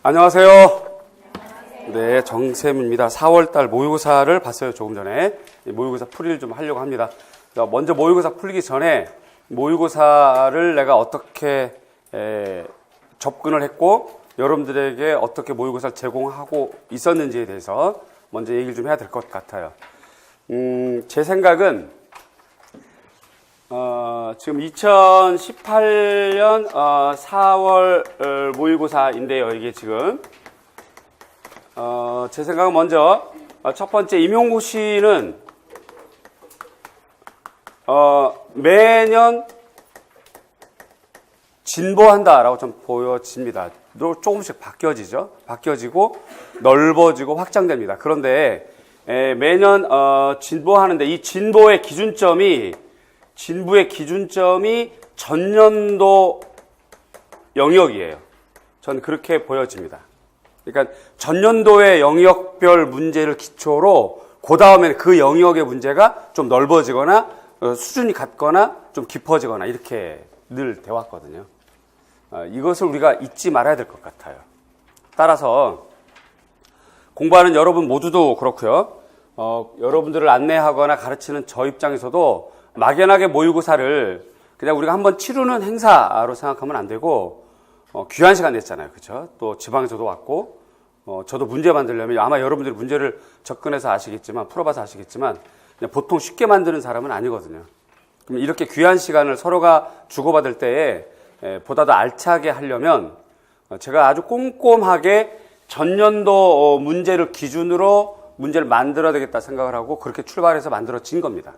안녕하세요. 네, 정쌤입니다. 4월달 모의고사를 봤어요. 조금 전에 모의고사 풀이를 좀 하려고 합니다. 먼저 모의고사 풀기 전에 모의고사를 내가 어떻게 접근을 했고 여러분들에게 어떻게 모의고사를 제공하고 있었는지에 대해서 먼저 얘기를 좀 해야 될 것 같아요. 제 생각은 지금 2018년 4월 모의고사인데요. 이게 지금 제 생각은 먼저 첫 번째 임용고시는 매년 진보한다라고 좀 보여집니다. 조금씩 바뀌어지고 넓어지고 확장됩니다. 그런데 매년 진보하는데 이 진보의 기준점이 전년도 영역이에요. 저는 그렇게 보여집니다. 그러니까 전년도의 영역별 문제를 기초로 그 다음에 그 영역의 문제가 좀 넓어지거나 수준이 같거나 좀 깊어지거나 이렇게 늘 돼 왔거든요. 이것을 우리가 잊지 말아야 될 것 같아요. 따라서 공부하는 여러분 모두도 그렇고요. 여러분들을 안내하거나 가르치는 저 입장에서도 막연하게 모의고사를 그냥 우리가 한번 치르는 행사로 생각하면 안 되고 귀한 시간 냈잖아요. 그렇죠? 또 지방에서도 왔고 저도 문제 만들려면 아마 여러분들이 문제를 접근해서 아시겠지만 풀어봐서 아시겠지만 그냥 보통 쉽게 만드는 사람은 아니거든요. 그럼 이렇게 귀한 시간을 서로가 주고받을 때에 보다 더 알차게 하려면 제가 아주 꼼꼼하게 전년도 문제를 기준으로 문제를 만들어야 되겠다 생각을 하고 그렇게 출발해서 만들어진 겁니다.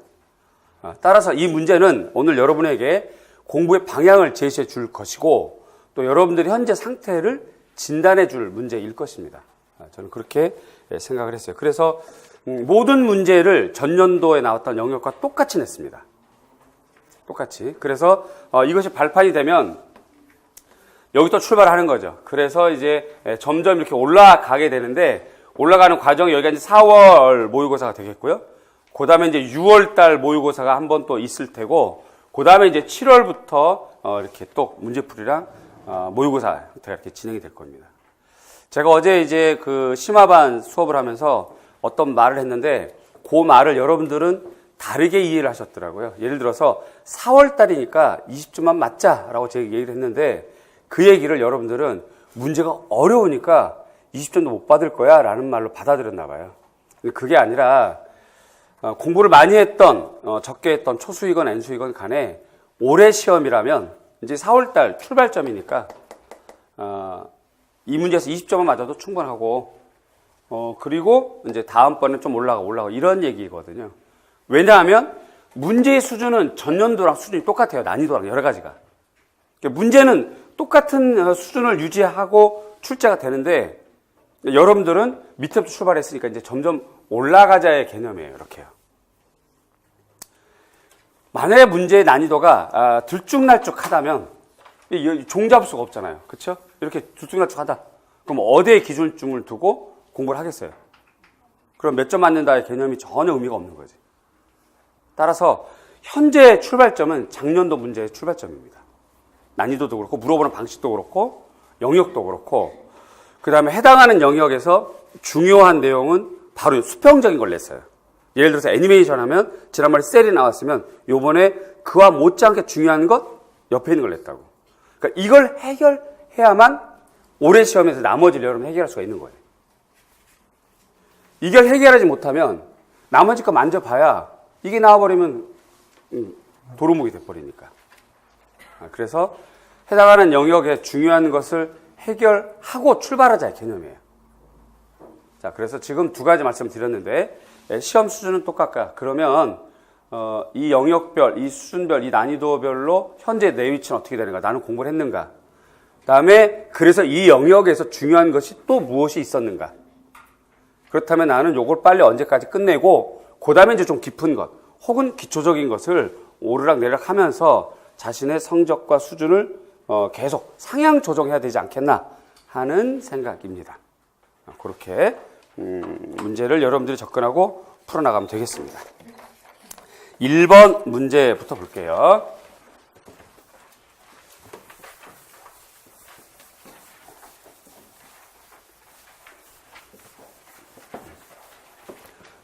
따라서 이 문제는 오늘 여러분에게 공부의 방향을 제시해 줄 것이고 또 여러분들이 현재 상태를 진단해 줄 문제일 것입니다. 저는 그렇게 생각을 했어요. 그래서 모든 문제를 전년도에 나왔던 영역과 똑같이 냈습니다. 똑같이. 그래서 이것이 발판이 되면 여기서 출발하는 거죠. 그래서 이제 점점 이렇게 올라가게 되는데 올라가는 과정이 여기가 이제 4월 모의고사가 되겠고요. 그 다음에 이제 6월달 모의고사가 한 번 또 있을 테고, 그 다음에 이제 7월부터 이렇게 또 문제풀이랑 모의고사 형태가 이렇게 진행이 될 겁니다. 제가 어제 이제 그 심화반 수업을 하면서 어떤 말을 했는데, 그 말을 여러분들은 다르게 이해를 하셨더라고요. 예를 들어서 4월달이니까 20점만 맞자라고 제가 얘기를 했는데, 그 얘기를 여러분들은 문제가 어려우니까 20점도 못 받을 거야 라는 말로 받아들였나 봐요. 그게 아니라 공부를 많이 했던 적게 했던 초수이건 N수이건 간에 올해 시험이라면 이제 4월달 출발점이니까 이 문제에서 20점을 맞아도 충분하고 그리고 이제 다음번에 좀 올라가 이런 얘기거든요. 왜냐하면 문제의 수준은 전년도랑 수준이 똑같아요. 난이도랑 여러 가지가. 문제는 똑같은 수준을 유지하고 출제가 되는데 여러분들은 밑에부터 출발했으니까 이제 점점 올라가자의 개념이에요. 이렇게요. 만약에 문제의 난이도가 들쭉날쭉하다면 종잡을 수가 없잖아요. 그렇죠? 이렇게 들쭉날쭉하다. 그럼 어디에 기준점을 두고 공부를 하겠어요? 그럼 몇 점 맞는다의 개념이 전혀 의미가 없는 거지. 따라서 현재 출발점은 작년도 문제의 출발점입니다. 난이도도 그렇고 물어보는 방식도 그렇고 영역도 그렇고 그 다음에 해당하는 영역에서 중요한 내용은 바로 수평적인 걸 냈어요. 예를 들어서 애니메이션 하면 지난번에 셀이 나왔으면 요번에 그와 못지않게 중요한 것 옆에 있는 걸 냈다고. 그러니까 이걸 해결해야만 올해 시험에서 나머지를 여러분 해결할 수가 있는 거예요. 이걸 해결하지 못하면 나머지 거 만져봐야 이게 나와버리면 도루묵이 돼버리니까. 그래서 해당하는 영역에 중요한 것을 해결하고 출발하자의 개념이에요. 자, 그래서 지금 두 가지 말씀을 드렸는데 시험 수준은 똑같다. 그러면 이 영역별, 이 수준별, 이 난이도별로 현재 내 위치는 어떻게 되는가? 나는 공부를 했는가? 그다음에 그래서 이 영역에서 중요한 것이 또 무엇이 있었는가? 그렇다면 나는 요걸 빨리 언제까지 끝내고 그다음에 이제 좀 깊은 것 혹은 기초적인 것을 오르락내리락 하면서 자신의 성적과 수준을 계속 상향 조정해야 되지 않겠나 하는 생각입니다. 그렇게 문제를 여러분들이 접근하고 풀어나가면 되겠습니다. 1번 문제부터 볼게요.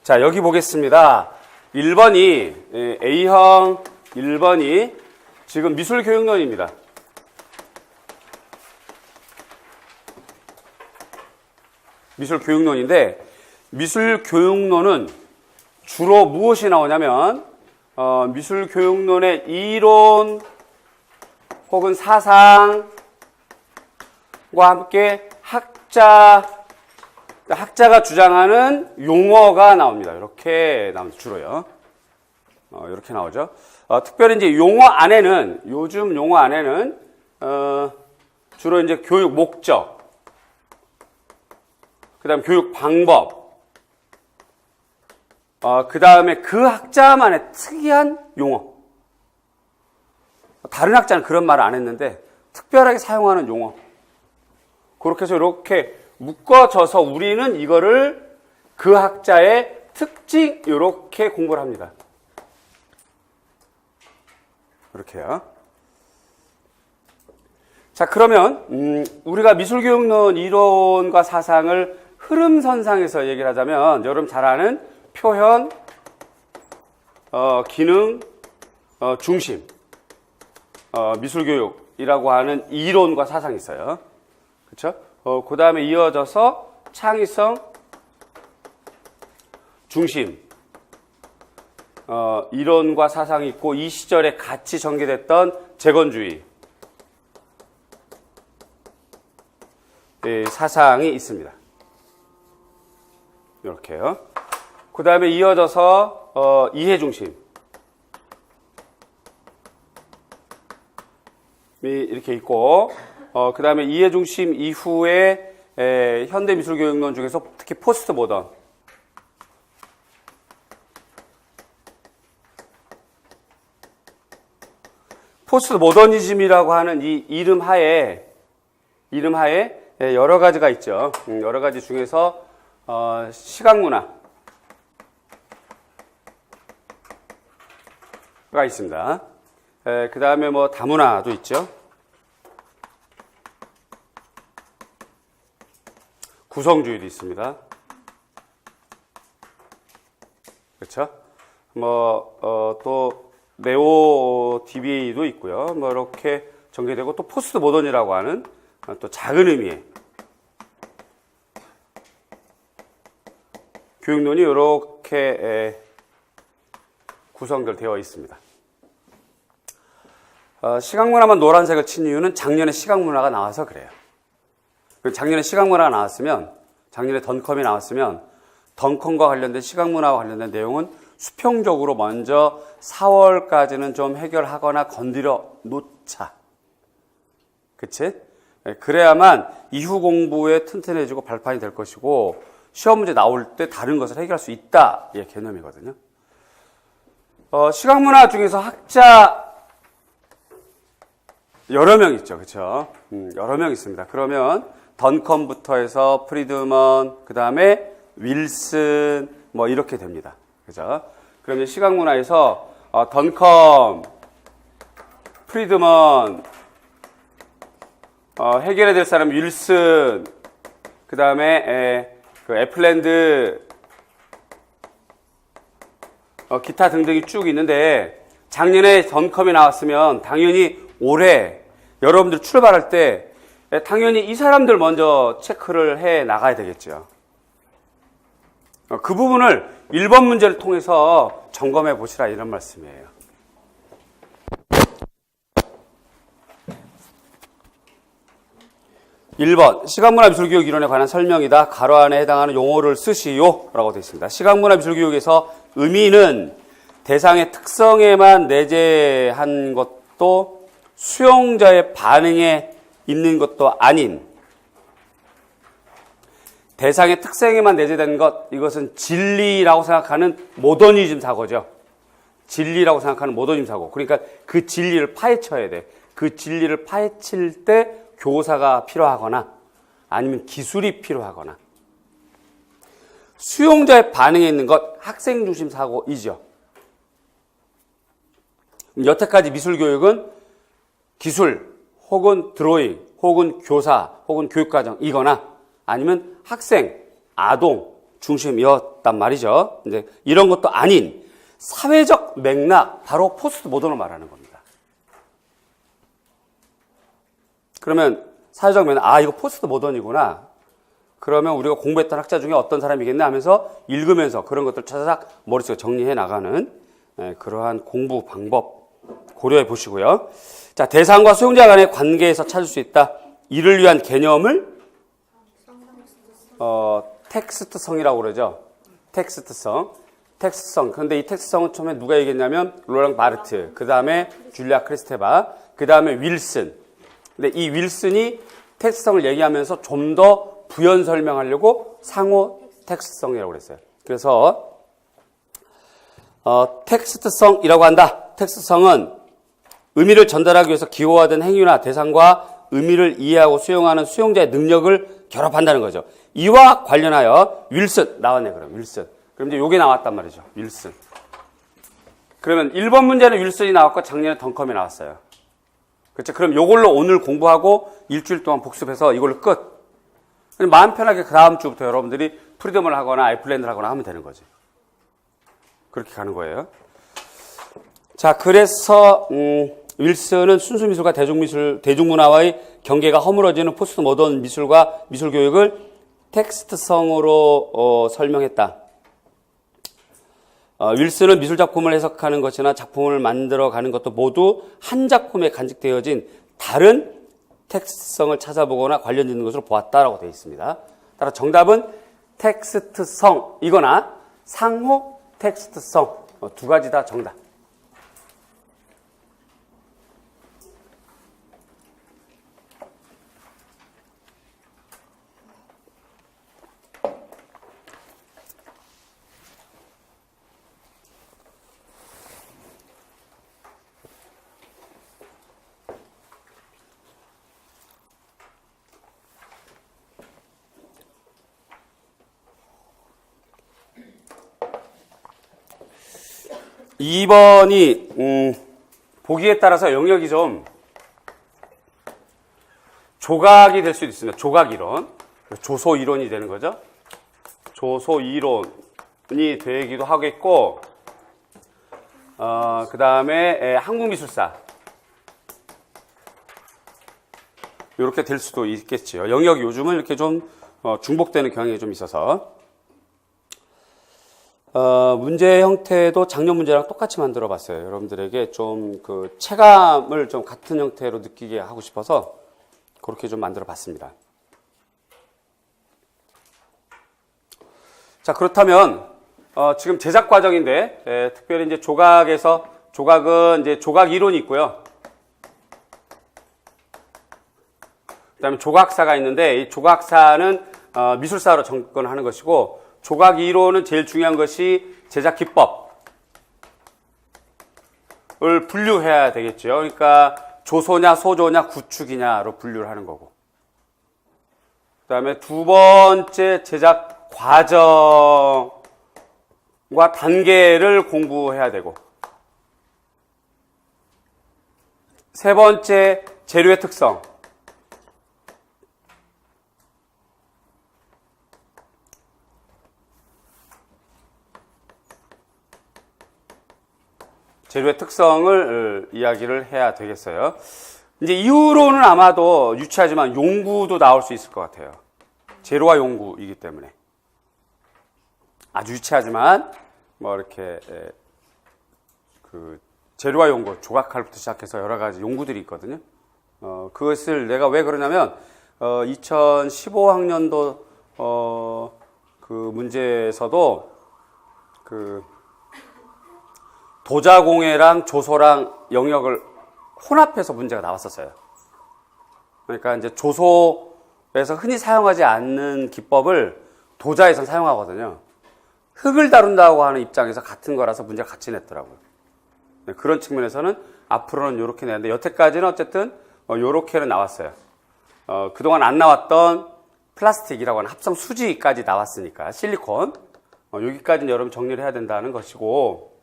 자, 여기 보겠습니다. 1번이, A형 1번이 지금 미술교육론입니다. 미술교육론인데, 미술교육론은 주로 무엇이 나오냐면, 미술교육론의 이론 혹은 사상과 함께 학자가 주장하는 용어가 나옵니다. 이렇게 나옵니다. 주로요. 이렇게 나오죠. 특별히 이제 용어 안에는, 요즘 용어 안에는, 주로 이제 교육 목적, 그 다음 교육 방법, 그 다음에 그 학자만의 특이한 용어. 다른 학자는 그런 말을 안 했는데, 특별하게 사용하는 용어. 그렇게 해서 이렇게 묶어져서 우리는 이거를 그 학자의 특징, 이렇게 공부를 합니다. 이렇게요. 자, 그러면, 우리가 미술교육론 이론과 사상을 흐름선상에서 얘기를 하자면, 여러분 잘 아는 표현, 기능, 중심, 미술교육이라고 하는 이론과 사상이 있어요. 그렇죠? 그 다음에 이어져서 창의성, 중심, 이론과 사상이 있고, 이 시절에 같이 전개됐던 재건주의 사상이 있습니다. 이렇게요. 그 다음에 이어져서 이해중심, 이렇게 있고, 그 다음에 이해중심 이후에 현대미술교육론 중에서 특히 포스트 모던, 포스트 모더니즘이라고 하는 이 이름 하에 여러 가지가 있죠. 여러 가지 중에서 시각문화가 있습니다. 그 다음에 뭐 다문화도 있죠. 구성주의도 있습니다. 그렇죠? 또 네오 DBA도 있고요. 뭐 이렇게 전개되고, 또 포스트 모던이라고 하는 또 작은 의미의 교육론이 이렇게 구성되어 있습니다. 시각문화만 노란색을 친 이유는 작년에 시각문화가 나와서 그래요. 작년에 시각문화가 나왔으면, 작년에 던컴이 나왔으면, 던컴과 관련된 시각문화와 관련된 내용은 수평적으로 먼저 4월까지는 좀 해결하거나 건드려 놓자. 그치? 그래야만 이후 공부에 튼튼해지고 발판이 될 것이고, 시험 문제 나올 때 다른 것을 해결할 수 있다. 이 개념이거든요. 시각문화 중에서 학자 여러 명 있죠. 그쵸? 여러 명 있습니다. 그러면 던컴부터 해서 프리드먼, 그 다음에 윌슨, 뭐 이렇게 됩니다. 그죠? 그러면 시각문화에서 던컴, 프리드먼, 해결해야 될 사람 윌슨, 그 다음에 그 애플랜드, 기타 등등이 쭉 있는데, 작년에 던컴이 나왔으면 당연히 올해 여러분들 출발할 때 당연히 이 사람들 먼저 체크를 해 나가야 되겠죠. 그 부분을 1번 문제를 통해서 점검해 보시라, 이런 말씀이에요. (1번) 시각문화 미술교육 이론에 관한 설명이다. 가로 안에 해당하는 용어를 쓰시오 라고 되어 있습니다. 시각문화 미술교육에서 의미는 대상의 특성에만 내재한 것도 수용자의 반응에 있는 것도 아닌, 대상의 특성에만 내재된 것, 이것은 진리라고 생각하는 모더니즘 사고죠. 진리라고 생각하는 모더니즘 사고. 그러니까 그 진리를 파헤쳐야 돼. 그 진리를 파헤칠 때 교사가 필요하거나 아니면 기술이 필요하거나, 수용자의 반응에 있는 것, 학생 중심 사고이죠. 여태까지 미술교육은 기술 혹은 드로잉 혹은 교사 혹은 교육과정이거나 아니면 학생, 아동 중심이었단 말이죠. 이제 이런 것도 아닌 사회적 맥락, 바로 포스트 모던을 말하는 겁니다. 그러면 사회적 맥락, 이거 포스트 모던이구나. 그러면 우리가 공부했던 학자 중에 어떤 사람이겠네 하면서 읽으면서 그런 것들 찾아서 머릿속에 정리해 나가는 그러한 공부 방법 고려해 보시고요. 자, 대상과 수용자 간의 관계에서 찾을 수 있다. 이를 위한 개념을 텍스트성이라고 그러죠. 텍스트성. 그런데 이 텍스트성은 처음에 누가 얘기했냐면 로랑 바르트, 그 다음에 줄리아 크리스테바, 그 다음에 윌슨. 근데 이 윌슨이 텍스트성을 얘기하면서 좀 더 부연 설명하려고 상호 텍스트성이라고 그랬어요. 그래서 텍스트성이라고 한다. 텍스트성은 의미를 전달하기 위해서 기호화된 행위나 대상과 의미를 이해하고 수용하는 수용자의 능력을 결합한다는 거죠. 이와 관련하여 윌슨 나왔네. 그럼 윌슨. 그럼 이제 요게 나왔단 말이죠. 윌슨. 그러면 1번 문제는 윌슨이 나왔고 작년에 덩컴이 나왔어요. 그렇죠? 그럼 요걸로 오늘 공부하고 일주일 동안 복습해서 이걸로 끝. 마음 편하게 그 다음 주부터 여러분들이 프리덤을 하거나 아이플랜드를 하거나 하면 되는 거지. 그렇게 가는 거예요. 자, 그래서 윌슨은 순수미술과 대중문화와의 경계가 허물어지는 포스트 모던 미술과 미술교육을 텍스트성으로 설명했다. 윌슨은 미술작품을 해석하는 것이나 작품을 만들어가는 것도 모두 한 작품에 간직되어진 다른 텍스트성을 찾아보거나 관련 있는 것으로 보았다라고 되어 있습니다. 따라 정답은 텍스트성이거나 상호 텍스트성 두 가지 다 정답. 2번이 보기에 따라서 영역이 좀 조각이 될 수도 있습니다. 조각이론. 조소이론이 되는 거죠. 조소이론이 되기도 하겠고, 그 다음에 한국미술사. 이렇게 될 수도 있겠죠. 영역이 요즘은 이렇게 좀 중복되는 경향이 좀 있어서. 문제 형태도 작년 문제랑 똑같이 만들어 봤어요. 여러분들에게 좀 그 체감을 좀 같은 형태로 느끼게 하고 싶어서 그렇게 좀 만들어 봤습니다. 자, 그렇다면, 지금 제작 과정인데, 특별히 이제 조각은 이제 조각 이론이 있고요. 그 다음에 조각사가 있는데, 이 조각사는 미술사로 접근하는 것이고, 조각 이론은 제일 중요한 것이 제작 기법을 분류해야 되겠죠. 그러니까 조소냐, 소조냐, 구축이냐로 분류를 하는 거고. 그 다음에 두 번째 제작 과정과 단계를 공부해야 되고. 세 번째 재료의 특성. 재료의 특성을 이야기를 해야 되겠어요. 이제 이후로는 아마도 유치하지만 용구도 나올 수 있을 것 같아요. 재료와 용구이기 때문에. 아주 유치하지만, 이렇게, 재료와 용구, 조각칼부터 시작해서 여러 가지 용구들이 있거든요. 그것을 내가 왜 그러냐면, 2015학년도, 그 문제에서도, 도자공예랑 조소랑 영역을 혼합해서 문제가 나왔었어요. 그러니까 이제 조소에서 흔히 사용하지 않는 기법을 도자에서 사용하거든요. 흙을 다룬다고 하는 입장에서 같은 거라서 문제가 같이 냈더라고요. 네, 그런 측면에서는 앞으로는 이렇게 내는데 여태까지는 어쨌든 이렇게는 나왔어요. 그동안 안 나왔던 플라스틱이라고 하는 합성 수지까지 나왔으니까 실리콘 여기까지는 여러분 정리를 해야 된다는 것이고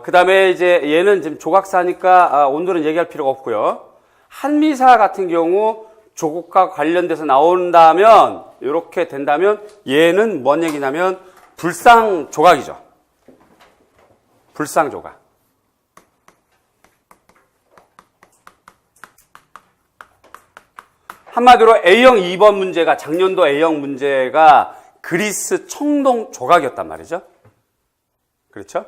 그 다음에 이제 얘는 지금 조각사니까 오늘은 얘기할 필요가 없고요. 한미사 같은 경우 조각과 관련돼서 나온다면, 이렇게 된다면 얘는 뭔 얘기냐면 불상조각이죠. 불상조각. 한마디로 A형 2번 문제가, 작년도 A형 문제가 그리스 청동 조각이었단 말이죠. 그렇죠?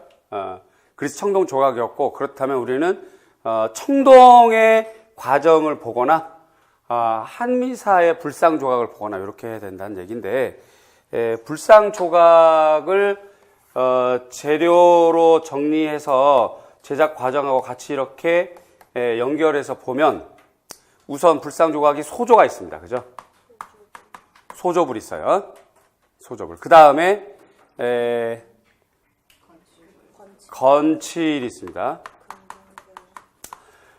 그리스 청동 조각이었고, 그렇다면 우리는 청동의 과정을 보거나 한미사의 불상 조각을 보거나 이렇게 해야 된다는 얘기인데, 불상 조각을 재료로 정리해서 제작 과정하고 같이 이렇게 연결해서 보면 우선 불상 조각이 소조가 있습니다. 그죠? 소조불이 있어요. 소조불. 그 다음에 건칠이 있습니다.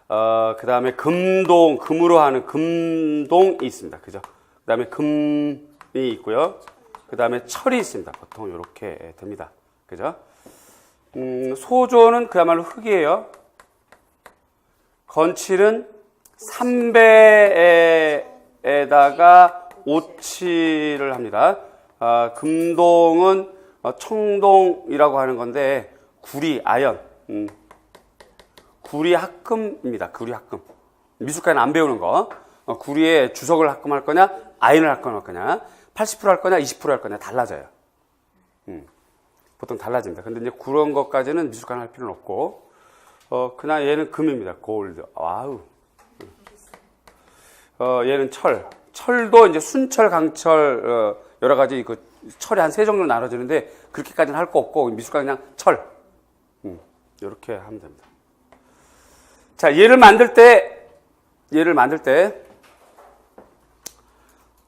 그 다음에 금동, 금으로 하는 금동이 있습니다. 그죠? 그 다음에 금이 있고요. 그 다음에 철이 있습니다. 보통 이렇게 됩니다. 그죠? 소조는 그야말로 흙이에요. 건칠은 삼배에다가 오칠을 합니다. 금동은 청동이라고 하는 건데, 구리, 아연, 구리 합금입니다. 구리 합금. 미술과에는 안 배우는 거. 구리에 주석을 합금할 거냐, 아연을 합금할 거냐, 80%할 거냐, 20%할 거냐, 달라져요. 보통 달라집니다. 근데 이제 그런 것까지는 미술과는 할 필요는 없고, 그냥 얘는 금입니다. 골드. 와우. 얘는 철. 철도 이제 순철, 강철, 여러 가지 그 철이 한 3종류로 나눠지는데, 그렇게까지는 할 거 없고, 미술과 그냥 철. 이렇게 하면 됩니다. 자, 얘를 만들 때,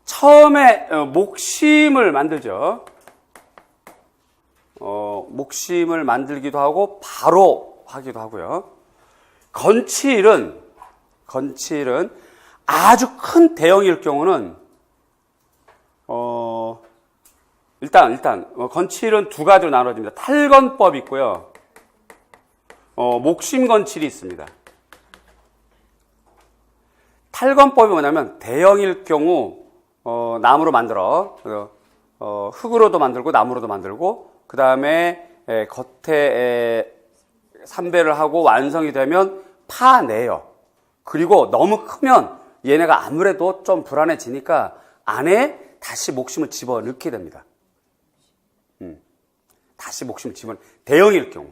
처음에 목심을 만들죠. 목심을 만들기도 하고, 바로 하기도 하고요. 건칠은 아주 큰 대형일 경우는, 일단, 건칠은 두 가지로 나눠집니다. 탈건법이 있고요. 목심 건칠이 있습니다. 탈건법이 뭐냐면, 대형일 경우, 나무로 만들어, 흙으로도 만들고, 나무로도 만들고, 그 다음에, 겉에 삼배를 하고 완성이 되면 파내요. 그리고 너무 크면 얘네가 아무래도 좀 불안해지니까 안에 다시 목심을 집어넣게 됩니다. 다시 목심을 대형일 경우.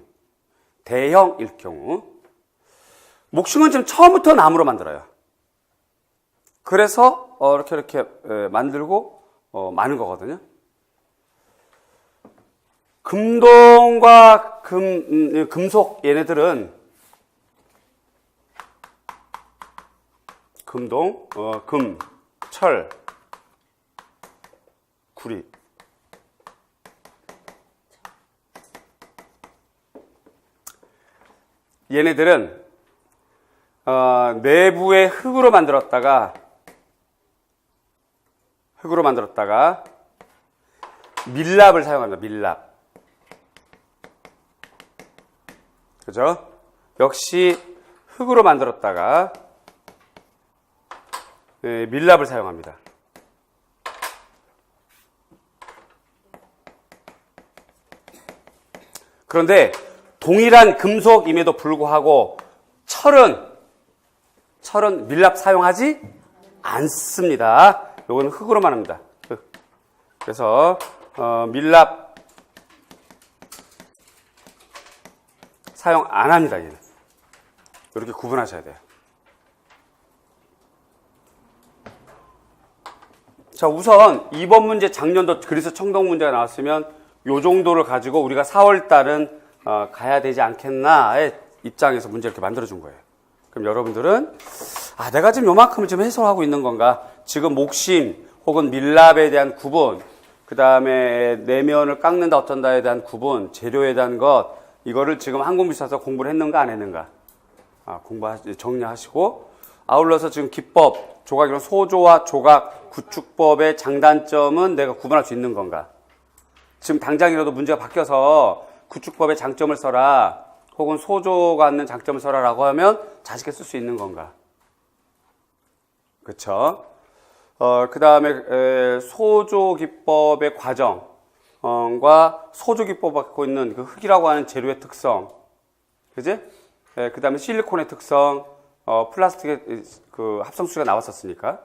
목심은 지금 처음부터 나무로 만들어요. 그래서 이렇게 만들고 마는 거거든요. 금동과 금속 얘네들은 금동, 금, 철, 구리. 얘네들은 내부에 흙으로 만들었다가 밀랍을 사용합니다. 밀랍. 그죠? 역시 흙으로 만들었다가 밀랍을 사용합니다. 그런데 동일한 금속임에도 불구하고 철은 밀랍 사용하지 않습니다. 요거는 흙으로만 합니다. 흙. 그래서 밀랍 사용 안 합니다. 얘는. 이렇게 구분하셔야 돼요. 자, 우선 2번 문제, 작년도 그리스 청동 문제가 나왔으면 요 정도를 가지고 우리가 4월 달은 가야 되지 않겠나의 입장에서 문제 이렇게 만들어준 거예요. 그럼 여러분들은 내가 지금 요만큼을 지금 해소하고 있는 건가? 지금 목심 혹은 밀랍에 대한 구분, 그 다음에 내면을 깎는다 어쩐다에 대한 구분, 재료에 대한 것, 이거를 지금 한국미술사에서 공부를 했는가 안 했는가? 정리하시고, 아울러서 지금 기법, 조각이론 소조와 조각, 구축법의 장단점은 내가 구분할 수 있는 건가? 지금 당장이라도 문제가 바뀌어서 구축법의 장점을 써라, 혹은 소조가 갖는 장점을 써라라고 하면 자식에 쓸 수 있는 건가? 그렇죠? 그 다음에 소조기법의 과정과 소조기법이 갖고 있는 그 흙이라고 하는 재료의 특성, 그지? 그 다음에 실리콘의 특성, 플라스틱의 그 합성수가 나왔었으니까.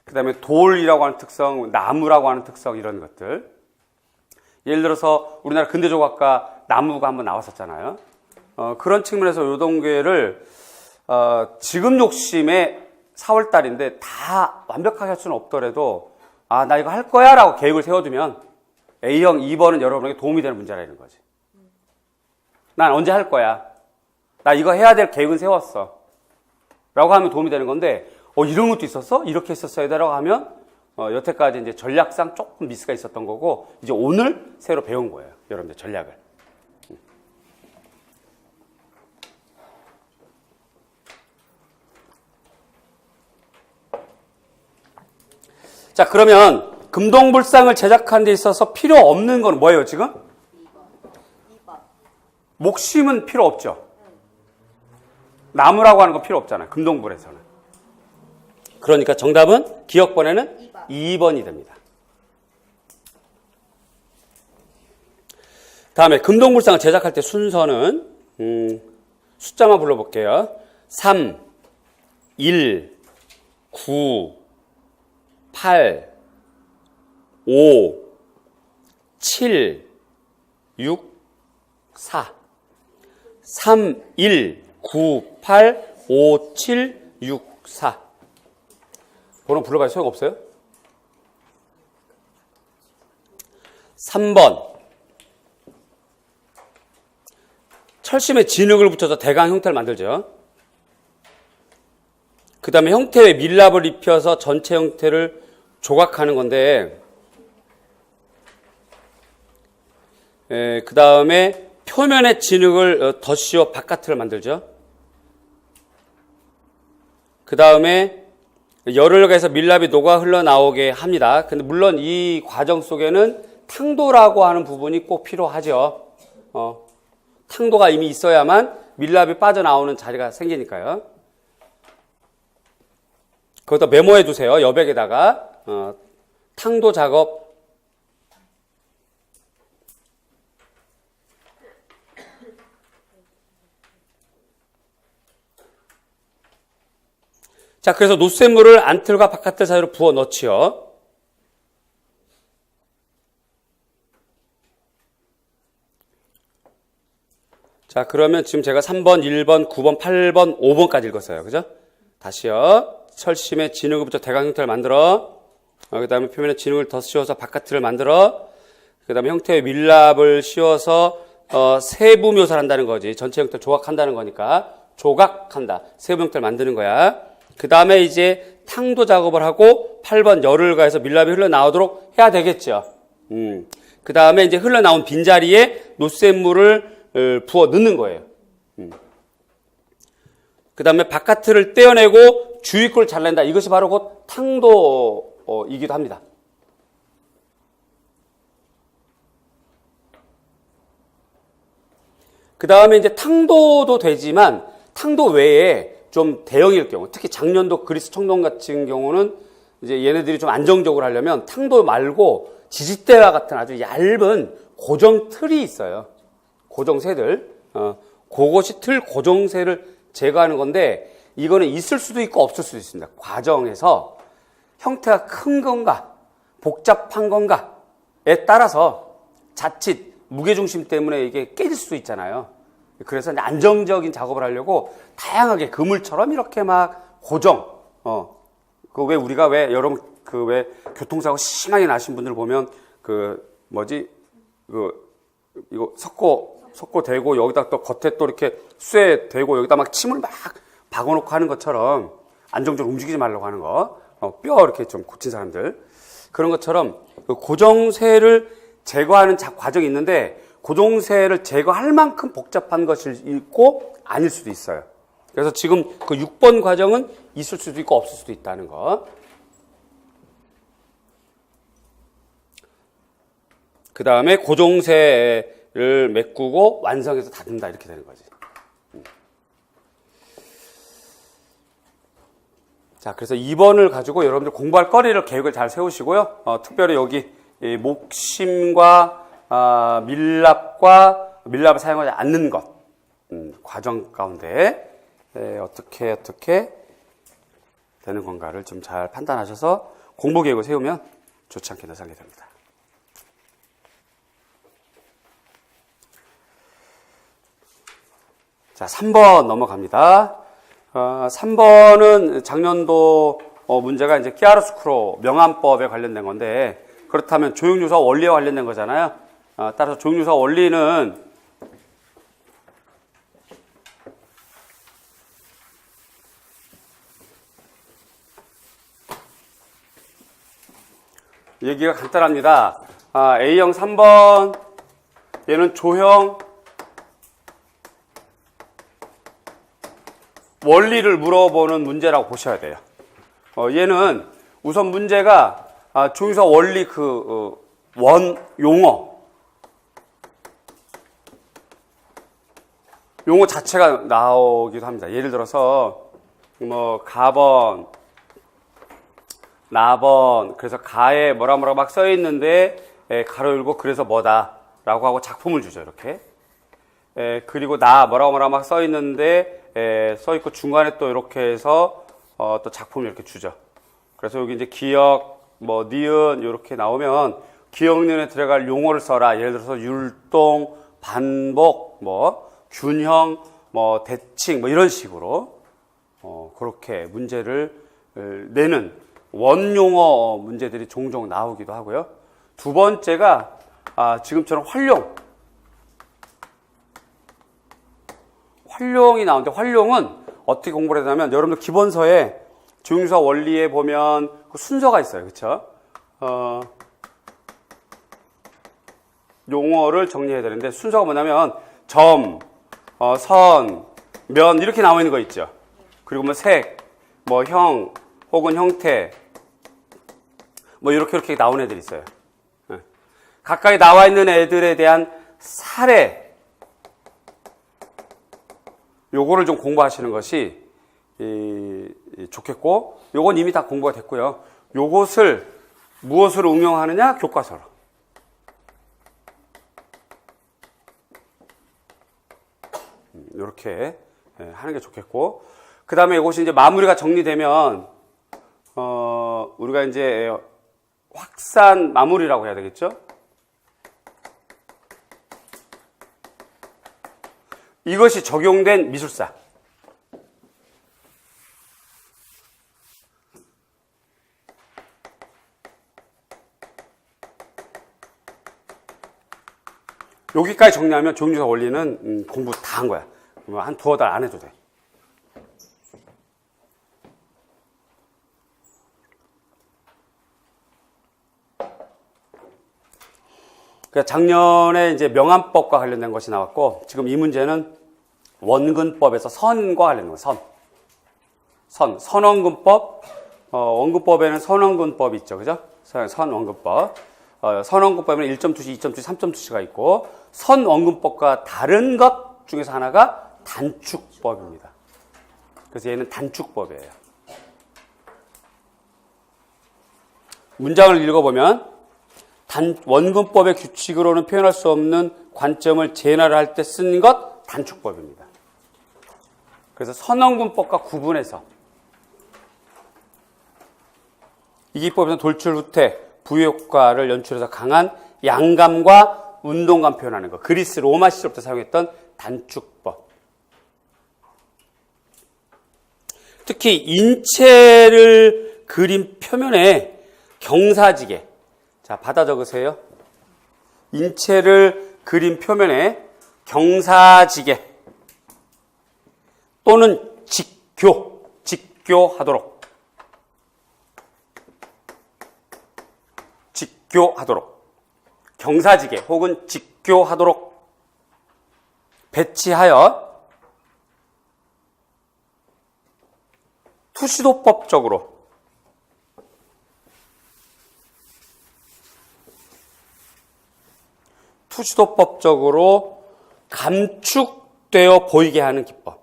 그 다음에 돌이라고 하는 특성, 나무라고 하는 특성, 이런 것들. 예를 들어서 우리나라 근대조각과 나무가 한번 나왔었잖아요. 그런 측면에서 요동계를 지금 욕심에 4월달인데 다 완벽하게 할 수는 없더라도 나 이거 할 거야 라고 계획을 세워두면 A형 2번은 여러분에게 도움이 되는 문제라는 거지. 난 언제 할 거야, 나 이거 해야 될 계획은 세웠어 라고 하면 도움이 되는 건데, 이런 것도 있었어? 이렇게 했었어야 되라고 하면 여태까지 이제 전략상 조금 미스가 있었던 거고, 이제 오늘 새로 배운 거예요, 여러분들 전략을. 자, 그러면 금동불상을 제작하는 데 있어서 필요 없는 건 뭐예요, 지금? 2번. 목심은 필요 없죠. 나무라고 하는 건 필요 없잖아요, 금동불에서는. 그러니까 정답은 기억번에는 2번이 됩니다. 다음에 금동불상을 제작할 때 순서는 숫자만 불러볼게요. 3, 1, 9, 8, 5, 7, 6, 4. 3, 1, 9, 8, 5, 7, 6, 4. 번호 불러봐야 소용없어요? 3번. 철심에 진흙을 붙여서 대강 형태를 만들죠. 그 다음에 형태에 밀랍을 입혀서 전체 형태를 조각하는 건데, 그 다음에 표면에 진흙을 덧씌워 바깥을 만들죠. 그 다음에 열을 가해서 밀랍이 녹아 흘러나오게 합니다. 근데 물론 이 과정 속에는 탕도라고 하는 부분이 꼭 필요하죠. 탕도가 이미 있어야만 밀랍이 빠져나오는 자리가 생기니까요. 그것도 메모해 두세요. 여백에다가 탕도 작업. 자, 그래서 노쇠물을 안틀과 바깥틀 사이로 부어 넣지요. 자, 그러면 지금 제가 3번, 1번, 9번, 8번, 5번까지 읽었어요. 그죠? 다시요. 철심에 진흙을 붙여 대강 형태를 만들어. 그 다음에 표면에 진흙을 더 씌워서 바깥틀을 만들어. 그 다음에 형태에 밀랍을 씌워서 세부 묘사를 한다는 거지. 전체 형태를 조각한다는 거니까. 조각한다. 세부 형태를 만드는 거야. 그 다음에 이제 탕도 작업을 하고 8번 열을 가해서 밀랍이 흘러나오도록 해야 되겠죠. 그 다음에 이제 흘러나온 빈자리에 노쇠물을 부어 넣는 거예요. 그 다음에 바깥을 떼어내고 주위꼴을 잘낸다. 이것이 바로 곧 탕도이기도 합니다. 그 다음에 이제 탕도도 되지만 탕도 외에 좀 대형일 경우, 특히 작년도 그리스 청동 같은 경우는 이제 얘네들이 좀 안정적으로 하려면 탕도 말고 지지대와 같은 아주 얇은 고정 틀이 있어요. 고정새들. 그것이 틀 고정새를 제거하는 건데, 이거는 있을 수도 있고 없을 수도 있습니다. 과정에서 형태가 큰 건가 복잡한 건가에 따라서 자칫 무게중심 때문에 이게 깨질 수도 있잖아요. 그래서 안정적인 작업을 하려고 다양하게 그물처럼 이렇게 막 고정, 우리가 여러분 교통사고 심하게 나신 분들 보면 이거 석고 대고 여기다 또 겉에 또 이렇게 쇠 대고 여기다 막 침을 막 박아놓고 하는 것처럼 안정적으로 움직이지 말라고 하는 거, 뼈 이렇게 좀 고친 사람들, 그런 것처럼 고정쇠를 제거하는 과정이 있는데, 고정쇠를 제거할 만큼 복잡한 것일 있고 아닐 수도 있어요. 그래서 지금 그 6번 과정은 있을 수도 있고 없을 수도 있다는 거. 그 다음에 고정쇠를 메꾸고 완성해서 닫는다, 이렇게 되는 거지. 자, 그래서 2번을 가지고 여러분들 공부할 거리를 계획을 잘 세우시고요. 특별히 여기 이 목심과 밀랍을 사용하지 않는 것 과정 가운데 어떻게 되는 건가를 좀 잘 판단하셔서 공부 계획을 세우면 좋지 않겠나 생각이 됩니다. 자, 3번 넘어갑니다. 3번은 작년도 문제가 이제 키아로스크로 명암법에 관련된 건데, 그렇다면 조형유사 원리와 관련된 거잖아요. 따라서 조형유사 원리는 얘기가 간단합니다. A형 3번, 얘는 조형 원리를 물어보는 문제라고 보셔야 돼요. 얘는 우선 문제가 조형유사 원리 용어 자체가 나오기도 합니다. 예를 들어서 뭐 가번, 나번, 그래서 가에 뭐라 막 써 있는데 가로 열고 그래서 뭐다라고 하고 작품을 주죠. 이렇게. 그리고 뭐라 막 써 있는데 써 있고 중간에 또 이렇게 해서 또 작품을 이렇게 주죠. 그래서 여기 이제 기역, 뭐 니은 이렇게 나오면 기역 니은에 들어갈 용어를 써라. 예를 들어서 율동, 반복, 뭐 균형, 뭐 대칭, 뭐 이런 식으로 그렇게 문제를 내는 원용어 문제들이 종종 나오기도 하고요. 두 번째가 지금처럼 활용이 나오는데, 활용은 어떻게 공부를 해야 되냐면, 여러분들 기본서에 조형유사 원리에 보면 그 순서가 있어요. 그렇죠? 용어를 정리해야 되는데, 순서가 뭐냐면 점, 선, 면 이렇게 나와 있는 거 있죠. 그리고 뭐 색, 뭐 형, 혹은 형태, 뭐 이렇게 나온 애들이 있어요. 가까이 나와 있는 애들에 대한 사례, 요거를 좀 공부하시는 것이 좋겠고, 요건 이미 다 공부가 됐고요. 요것을 무엇으로 응용하느냐? 교과서로. 이렇게 하는 게 좋겠고, 그 다음에 이것이 이제 마무리가 정리되면 우리가 이제 확산 마무리라고 해야 되겠죠? 이것이 적용된 미술사. 여기까지 정리하면 조형유사 원리는 공부 다 한 거야. 한 두어 달 안 해도 돼. 작년에 이제 명암법과 관련된 것이 나왔고, 지금 이 문제는 원근법에서 선과 관련된 거예요. 선원근법, 원근법에는 선원근법이 있죠. 그죠? 선원근법. 선원근법에는 1.2시, 2.2시, 3.2시가 있고, 선원근법과 다른 것 중에서 하나가 단축법입니다. 그래서 얘는 단축법이에요. 문장을 읽어보면, 원근법의 규칙으로는 표현할 수 없는 관점을 재현을 할 때 쓴 것 단축법입니다. 그래서 선원근법과 구분해서 이 기법에서는 돌출 후퇴, 부효효과를 연출해서 강한 양감과 운동감 표현하는 것. 그리스 로마 시절부터 사용했던 단축법. 특히 인체를 그린 표면에 경사지게, 자, 받아 적으세요. 인체를 그린 표면에 경사지게 또는 직교하도록 경사지게 혹은 직교하도록 배치하여 투시도법적으로 감축되어 보이게 하는 기법.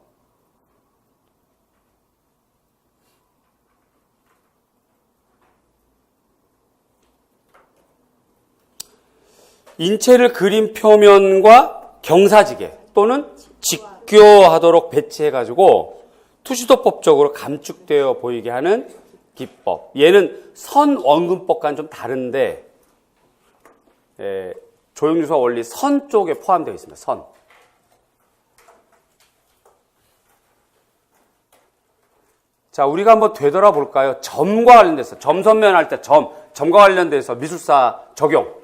인체를 그림 표면과 경사지게 또는 직교하도록 배치해가지고 투시도법적으로 감축되어 보이게 하는 기법. 얘는 선원근법과는 좀 다른데 조형유사 원리 선 쪽에 포함되어 있습니다. 선. 자, 우리가 한번 되돌아볼까요? 점과 관련돼서, 점선면 할 때 점과 관련돼서 미술사 적용.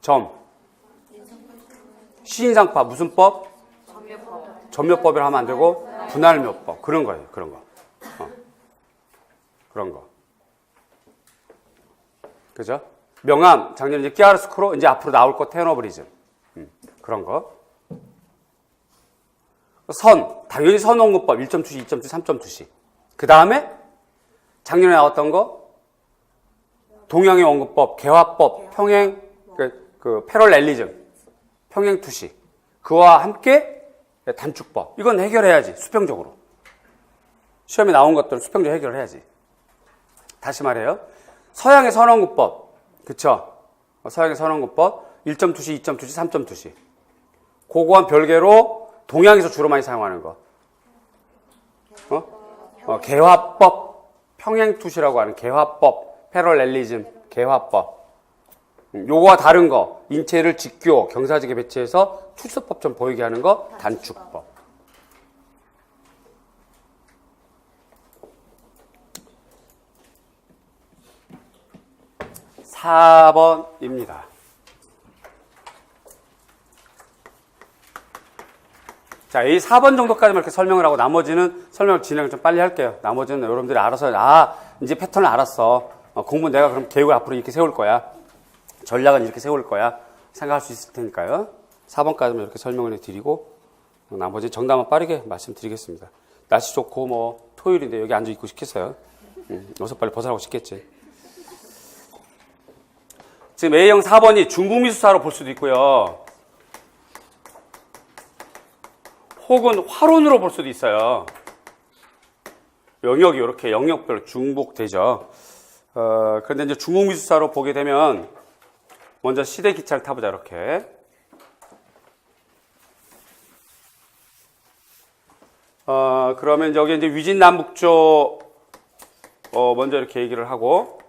점. 시인상파 무슨 법? 점묘법이라 하면 안 되고 분할묘법. 그런 거예요. 그런 거. 그런 거. 그죠? 명암, 작년 이제 끼아르스크로, 이제 앞으로 나올 거 테너브리즘. 그런 거. 선, 당연히 선원근법 1.2시, 2.2시, 3.2시. 그 다음에 작년에 나왔던 거 동양의 원근법, 개화법, 평행, 그 패럴렐리즘, 평행투시. 그와 함께 단축법. 이건 해결해야지, 수평적으로. 시험에 나온 것들은 수평적으로 해결해야지. 다시 말해요. 서양의 선원근법. 그쵸? 서양의 선원근법 1.2시, 2.2시, 3.2시. 그거와 별개로 동양에서 주로 많이 사용하는 거. 개화법, 평행투시라고 하는 개화법, 패럴렐리즘, 개화법. 요거와 다른 거, 인체를 직교, 경사지게 배치해서 출수법처럼 보이게 하는 거, 단축법. (4번입니다) 자, 이 4번 정도까지만 이렇게 설명을 하고 나머지는 설명을 진행을 좀 빨리 할게요. 나머지는 여러분들이 알아서, 이제 패턴을 알았어. 공부 내가 그럼 계획을 앞으로 이렇게 세울 거야. 전략은 이렇게 세울 거야. 생각할 수 있을 테니까요. 4번까지만 이렇게 설명을 해드리고, 나머지 정답만 빠르게 말씀드리겠습니다. 날씨 좋고, 토요일인데 여기 앉아 있고 싶겠어요. 어서 빨리 벗어나고 싶겠지. 지금 A형 4번이 중국미술사로 볼 수도 있고요. 혹은 화론으로 볼 수도 있어요. 영역이 이렇게 영역별로 중복되죠. 그런데 이제 중국미술사로 보게 되면 먼저 시대 기차를 타보자. 이렇게 그러면 여기 이제 위진남북조 먼저 이렇게 얘기를 하고,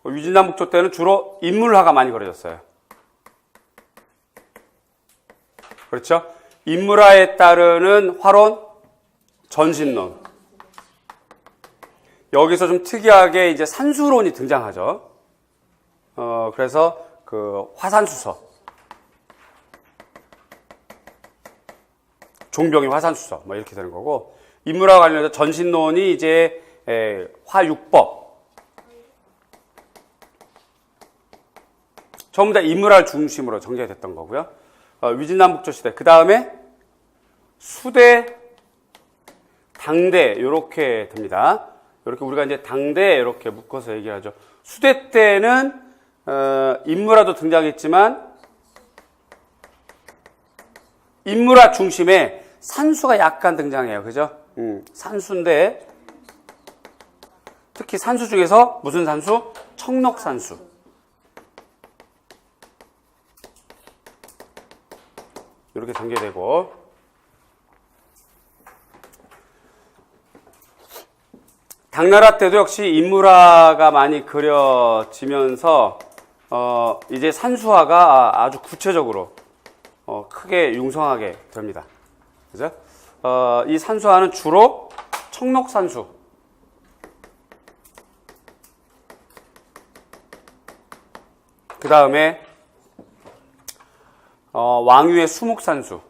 위진남북조 때는 주로 인물화가 많이 그려졌어요. 그렇죠? 인물화에 따르는 화론, 전신론. 여기서 좀 특이하게 이제 산수론이 등장하죠. 그래서 그 화산수서, 종병이 화산수서, 이렇게 되는 거고, 인물화 관련해서 전신론이 이제 화육법. 전부 다 인물화를 중심으로 전개가 됐던 거고요. 위진남북조 시대. 그 다음에 수대, 당대, 요렇게 됩니다. 이렇게 우리가 이제 당대 이렇게 묶어서 얘기하죠. 수대 때는 인물화도 등장했지만 인물화 중심에 산수가 약간 등장해요. 그죠? 산수인데 특히 산수 중에서 무슨 산수? 청록산수. 이렇게 전개되고, 당나라 때도 역시 인물화가 많이 그려지면서 이제 산수화가 아주 구체적으로 크게 융성하게 됩니다. 그죠? 이 산수화는 주로 청록산수, 그 다음에 왕유의 수묵산수,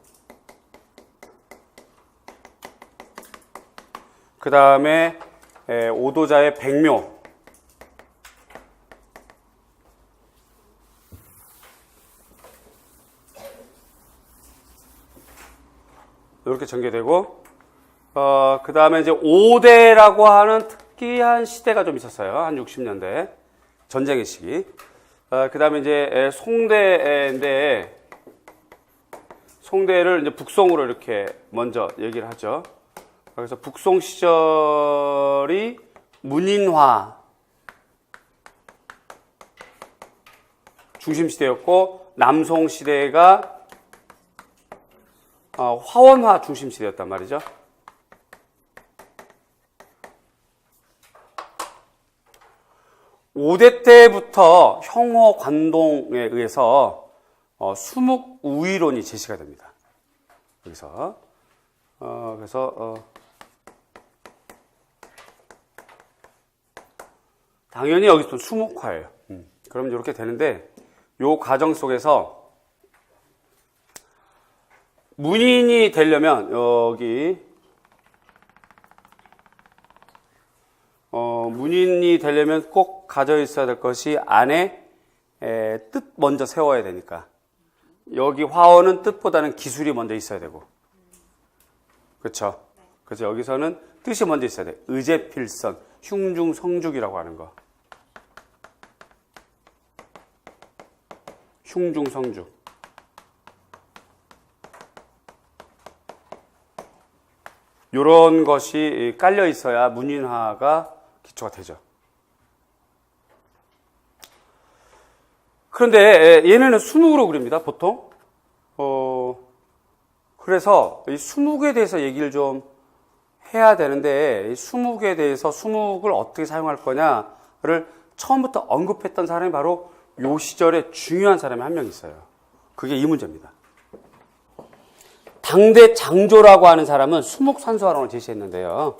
그 다음에 오도자의 백묘, 이렇게 전개되고, 그 다음에 이제 5대라고 하는 특이한 시대가 좀 있었어요. 한 60년대 전쟁의 시기. 그 다음에 이제 송대인데, 송대를 이제 북송으로 이렇게 먼저 얘기를 하죠. 그래서 북송 시절이 문인화, 중심시대였고 남송시대가 화원화 중심시대였단 말이죠. (5대) 때부터 형호 관동에 의해서 수묵우위론이 제시가 됩니다. 여기서 당연히 여기서 수묵화예요. 그럼 이렇게 되는데 요 과정 속에서 문인이 되려면 여기 문인이 되려면 꼭 가져 있어야 될 것이 안에 뜻 먼저 세워야 되니까 여기 화어는 뜻보다는 기술이 먼저 있어야 되고 그렇죠? 그래서 여기서는 뜻이 먼저 있어야 돼. 의제필선, 흉중성죽이라고 하는 거. 흉중성죽. 요런 것이 깔려 있어야 문인화가 기초가 되죠. 그런데 얘네는 수묵으로 그립니다, 보통. 그래서 이 수묵에 대해서 얘기를 좀 해야 되는데 이 수묵에 대해서 수묵을 어떻게 사용할 거냐를 처음부터 언급했던 사람이 바로 요 시절에 중요한 사람이 한 명 있어요. 그게 이 문제입니다. 당대 장조라고 하는 사람은 수묵산수화론을 제시했는데요.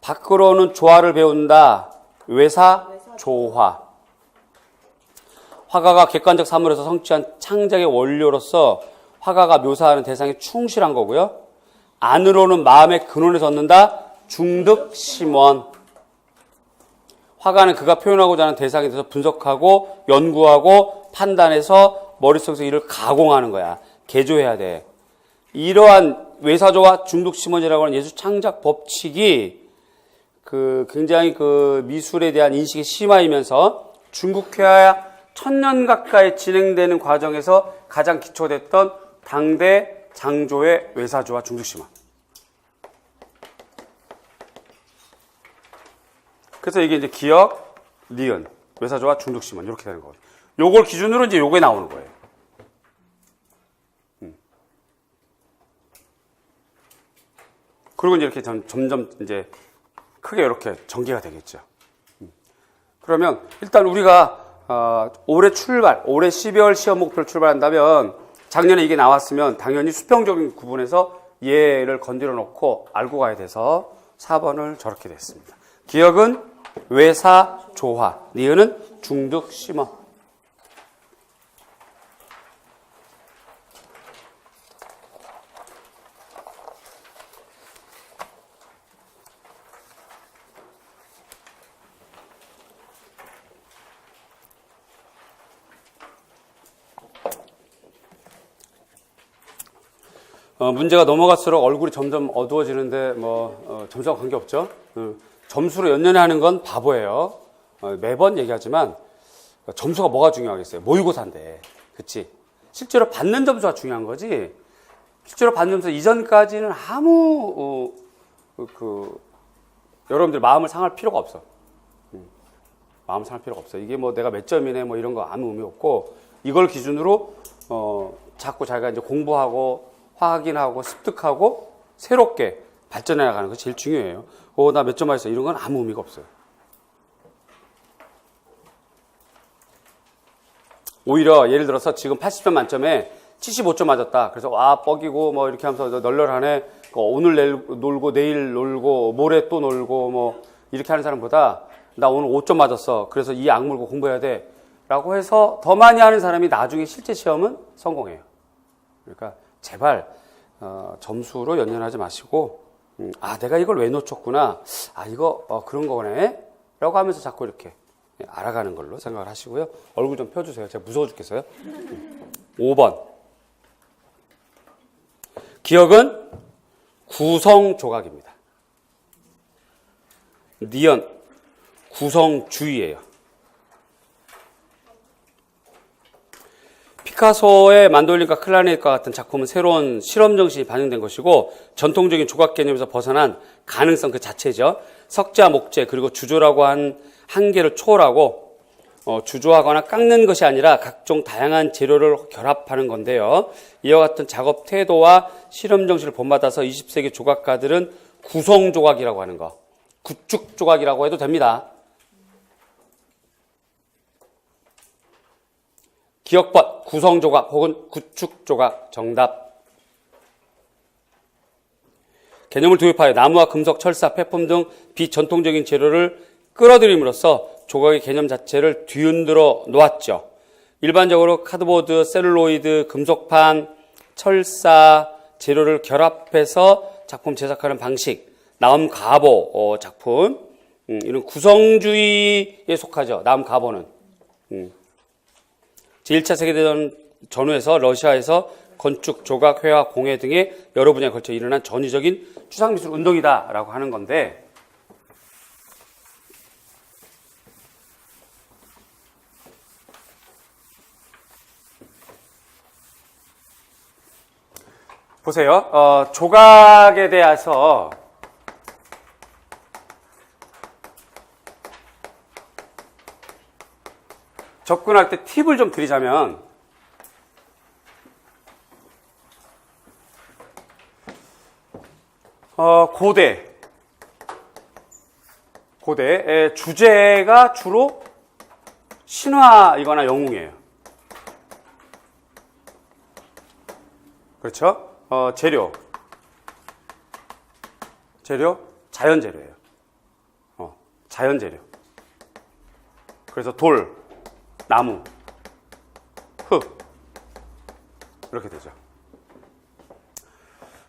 밖으로는 조화를 배운다. 외사 조화. 화가가 객관적 사물에서 성취한 창작의 원료로서 화가가 묘사하는 대상에 충실한 거고요. 안으로는 마음의 근원에 젖는다. 중득심원. 화가는 그가 표현하고자 하는 대상에 대해서 분석하고 연구하고 판단해서 머릿속에서 이를 가공하는 거야. 개조해야 돼. 이러한 외사조와 중득심원이라고 하는 예술 창작 법칙이 굉장히 미술에 대한 인식이 심화이면서 중국회화 1000년 가까이 진행되는 과정에서 가장 기초됐던 당대 장조의 외사조와 중득심원. 그래서 이게 이제 기역, 니은, 외사조와 중득심원 이렇게 되는 거거든요. 요걸 기준으로 이제 요게 나오는 거예요. 그리고 이제 이렇게 점점 이제 크게 이렇게 전개가 되겠죠. 그러면 일단 우리가 올해 12월 시험 목표를 출발한다면 작년에 이게 나왔으면 당연히 수평적인 구분에서 얘를 건드려 놓고 알고 가야 돼서 4번을 저렇게 됐습니다. 기역은 외사 조화, 니은은 중득 심어. 문제가 넘어갈수록 얼굴이 점점 어두워지는데 점수와 관계없죠. 점수로 연연하는 건 바보예요. 매번 얘기하지만 점수가 뭐가 중요하겠어요. 모의고사인데. 그치? 실제로 받는 점수가 중요한 거지. 실제로 받는 점수 이전까지는 아무 여러분들 마음을 상할 필요가 없어. 마음 상할 필요가 없어. 이게 내가 몇 점이네 이런 거 아무 의미 없고 이걸 기준으로 자꾸 자기가 이제 공부하고 확인하고 습득하고 새롭게 발전해 나가는 거 제일 중요해요. 나 몇 점 맞았어. 이런 건 아무 의미가 없어요. 오히려 예를 들어서 지금 80점 만점에 75점 맞았다. 그래서 와 뻑이고 이렇게 하면서 널널하네. 오늘 놀고 내일 놀고 모레 또 놀고 이렇게 하는 사람보다 나 오늘 5점 맞았어. 그래서 이 악물고 공부해야 돼. 라고 해서 더 많이 하는 사람이 나중에 실제 시험은 성공해요. 그러니까 제발 점수로 연연하지 마시고 내가 이걸 왜 놓쳤구나. 이거 그런 거네. 라고 하면서 자꾸 이렇게 알아가는 걸로 생각을 하시고요. 얼굴 좀 펴주세요. 제가 무서워 죽겠어요. 5번. 기역은 구성조각입니다. 니은 구성주의예요. 피카소의 만돌린과 클라리넷과 같은 작품은 새로운 실험 정신이 반영된 것이고 전통적인 조각 개념에서 벗어난 가능성 그 자체죠. 석자, 목재 그리고 주조라고 한 한계를 초월하고 주조하거나 깎는 것이 아니라 각종 다양한 재료를 결합하는 건데요. 이와 같은 작업 태도와 실험 정신을 본받아서 20세기 조각가들은 구성 조각이라고 하는 거, 구축 조각이라고 해도 됩니다. 기억법, 구성 조각 혹은 구축 조각 정답. 개념을 도입하여 나무와 금속, 철사, 폐품 등 비전통적인 재료를 끌어들임으로써 조각의 개념 자체를 뒤흔들어 놓았죠. 일반적으로 카드보드, 셀룰로이드, 금속판, 철사 재료를 결합해서 작품 제작하는 방식, 나음가보 작품, 이런 구성주의에 속하죠. 나음가보는. 제1차 세계대전 전후에서 러시아에서 건축, 조각, 회화, 공예 등의 여러 분야에 걸쳐 일어난 전위적인 추상미술 운동이다라고 하는 건데, 보세요. 조각에 대해서 접근할 때 팁을 좀 드리자면, 고대의 주제가 주로 신화이거나 영웅이에요. 그렇죠? 재료, 자연재료예요. 자연재료. 그래서 돌, 나무, 흙, 이렇게 되죠.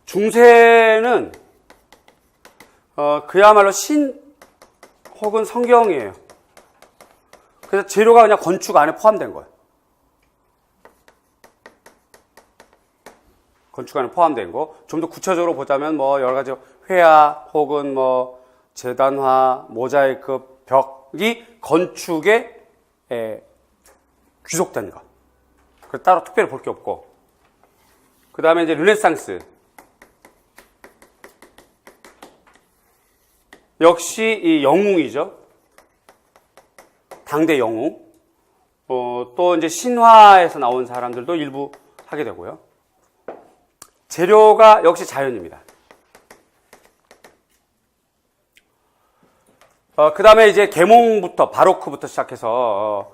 중세는 그야말로 신 혹은 성경이에요. 그래서 재료가 그냥 건축 안에 포함된 거예요. 건축 안에 포함된 거. 좀 더 구체적으로 보자면 여러 가지 회화 혹은 재단화, 모자이크, 벽이 건축에 귀속된 거. 그래서 따로 특별히 볼 게 없고. 그 다음에 이제 르네상스. 역시 이 영웅이죠. 당대 영웅. 또 이제 신화에서 나온 사람들도 일부 하게 되고요. 재료가 역시 자연입니다. 그 다음에 이제 계몽부터, 바로크부터 시작해서,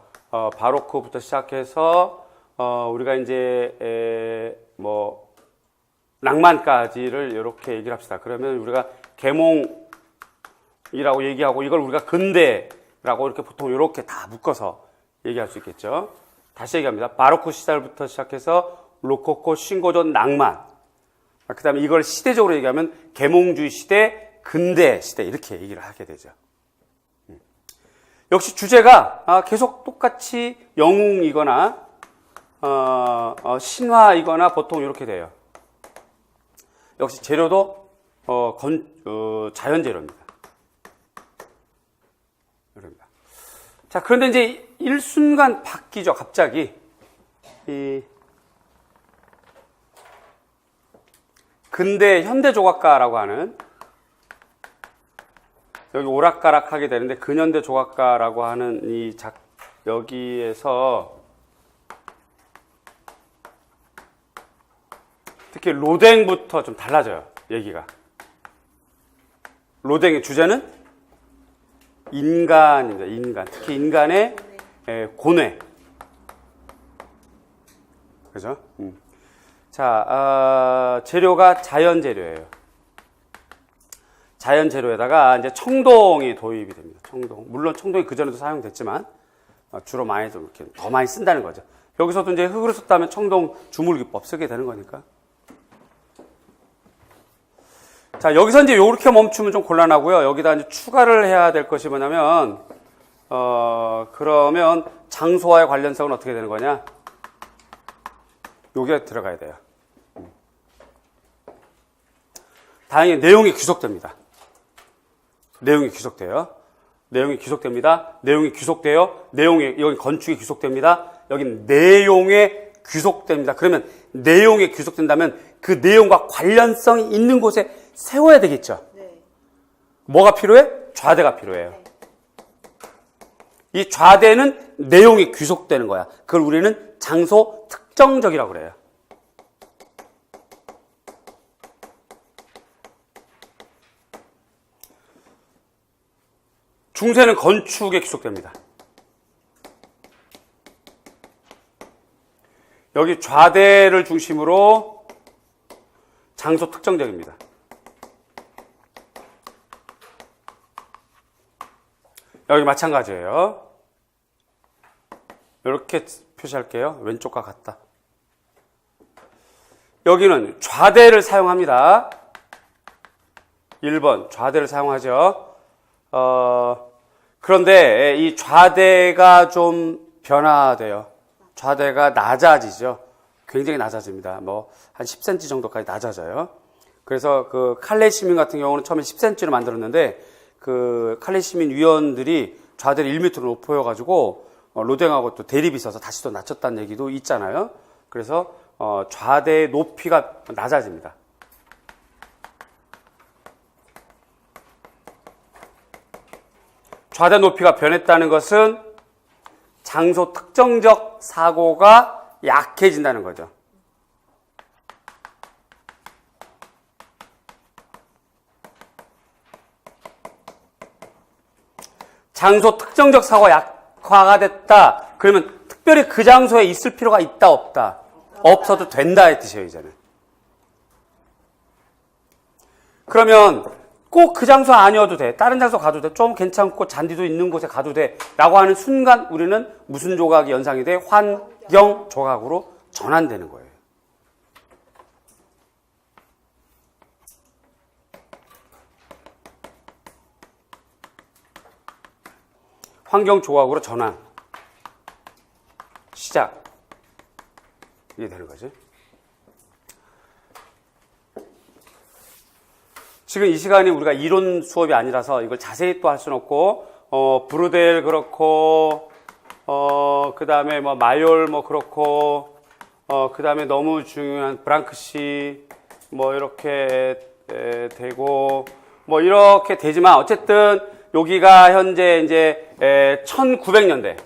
우리가 이제, 낭만까지를 이렇게 얘기를 합시다. 그러면 우리가 계몽이라고 얘기하고, 이걸 우리가 근대라고 이렇게 보통 이렇게 다 묶어서 얘기할 수 있겠죠. 다시 얘기합니다. 바로크 시절부터 시작해서, 로코코, 신고전, 낭만. 그 다음에 이걸 시대적으로 얘기하면 계몽주의 시대, 근대 시대 이렇게 얘기를 하게 되죠. 역시 주제가 계속 똑같이 영웅이거나 신화이거나 보통 이렇게 돼요. 역시 재료도 자연재료입니다. 이럽니다. 자, 그런데 이제 일순간 바뀌죠. 갑자기 근대 현대 조각가라고 하는, 여기 오락가락하게 되는데 근현대 조각가라고 하는 여기에서 특히 로댕부터 좀 달라져요. 얘기가. 로댕의 주제는 인간입니다. 인간. 특히 인간의 고뇌. 그죠? 자, 재료가 자연재료예요. 자연재료에다가 이제 청동이 도입이 됩니다. 청동. 물론 청동이 그전에도 사용됐지만, 주로 많이 좀 이렇게 더 많이 쓴다는 거죠. 여기서도 이제 흙으로 썼다면 청동 주물기법 쓰게 되는 거니까. 자, 여기서 이제 요렇게 멈추면 좀 곤란하고요. 여기다 이제 추가를 해야 될 것이 뭐냐면, 그러면 장소와의 관련성은 어떻게 되는 거냐? 여기에 들어가야 돼요. 다행히 내용이 귀속됩니다. 내용이 귀속돼요. 내용이 귀속됩니다. 내용이 귀속돼요. 여기 건축이 귀속됩니다. 여기는 내용에 귀속됩니다. 그러면 내용에 귀속된다면 그 내용과 관련성이 있는 곳에 세워야 되겠죠. 네. 뭐가 필요해? 좌대가 필요해요. 네. 이 좌대는 내용이 귀속되는 거야. 그걸 우리는 장소 특정적이라고 그래요. 중세는 건축에 귀속됩니다. 여기 좌대를 중심으로 장소 특정적입니다. 여기 마찬가지예요. 이렇게 표시할게요. 왼쪽과 같다. 여기는 좌대를 사용합니다. 1번 좌대를 사용하죠. 그런데 이 좌대가 좀 변화돼요. 좌대가 낮아지죠. 굉장히 낮아집니다. 뭐 한 10cm 정도까지 낮아져요. 그래서 그 칼레 시민 같은 경우는 처음에 10cm로 만들었는데 그 칼레 시민 위원들이 좌대를 1m로 높여가지고 로댕하고 또 대립이 있어서 다시 또 낮췄다는 얘기도 있잖아요. 그래서 좌대의 높이가 낮아집니다. 좌대 높이가 변했다는 것은 장소 특정적 사고가 약해진다는 거죠. 장소 특정적 사고가 약화가 됐다. 그러면 특별히 그 장소에 있을 필요가 있다, 없다? 없어도 된다의 뜻이에요, 이제는. 그러면 꼭 그 장소 아니어도 돼. 다른 장소 가도 돼. 좀 괜찮고 잔디도 있는 곳에 가도 돼. 라고 하는 순간 우리는 무슨 조각이 연상이 돼? 환경 조각으로 전환되는 거예요. 환경 조각으로 전환. 시작. 이게 되는 거지. 지금 이 시간이 우리가 이론 수업이 아니라서 이걸 자세히 또 할 수는 없고, 브루델 그렇고, 그 다음에 뭐 마요르 뭐 그렇고, 그 다음에 너무 중요한 브랑크시 뭐 이렇게 되고, 뭐 이렇게 되지만 어쨌든 여기가 현재 이제 1900년대.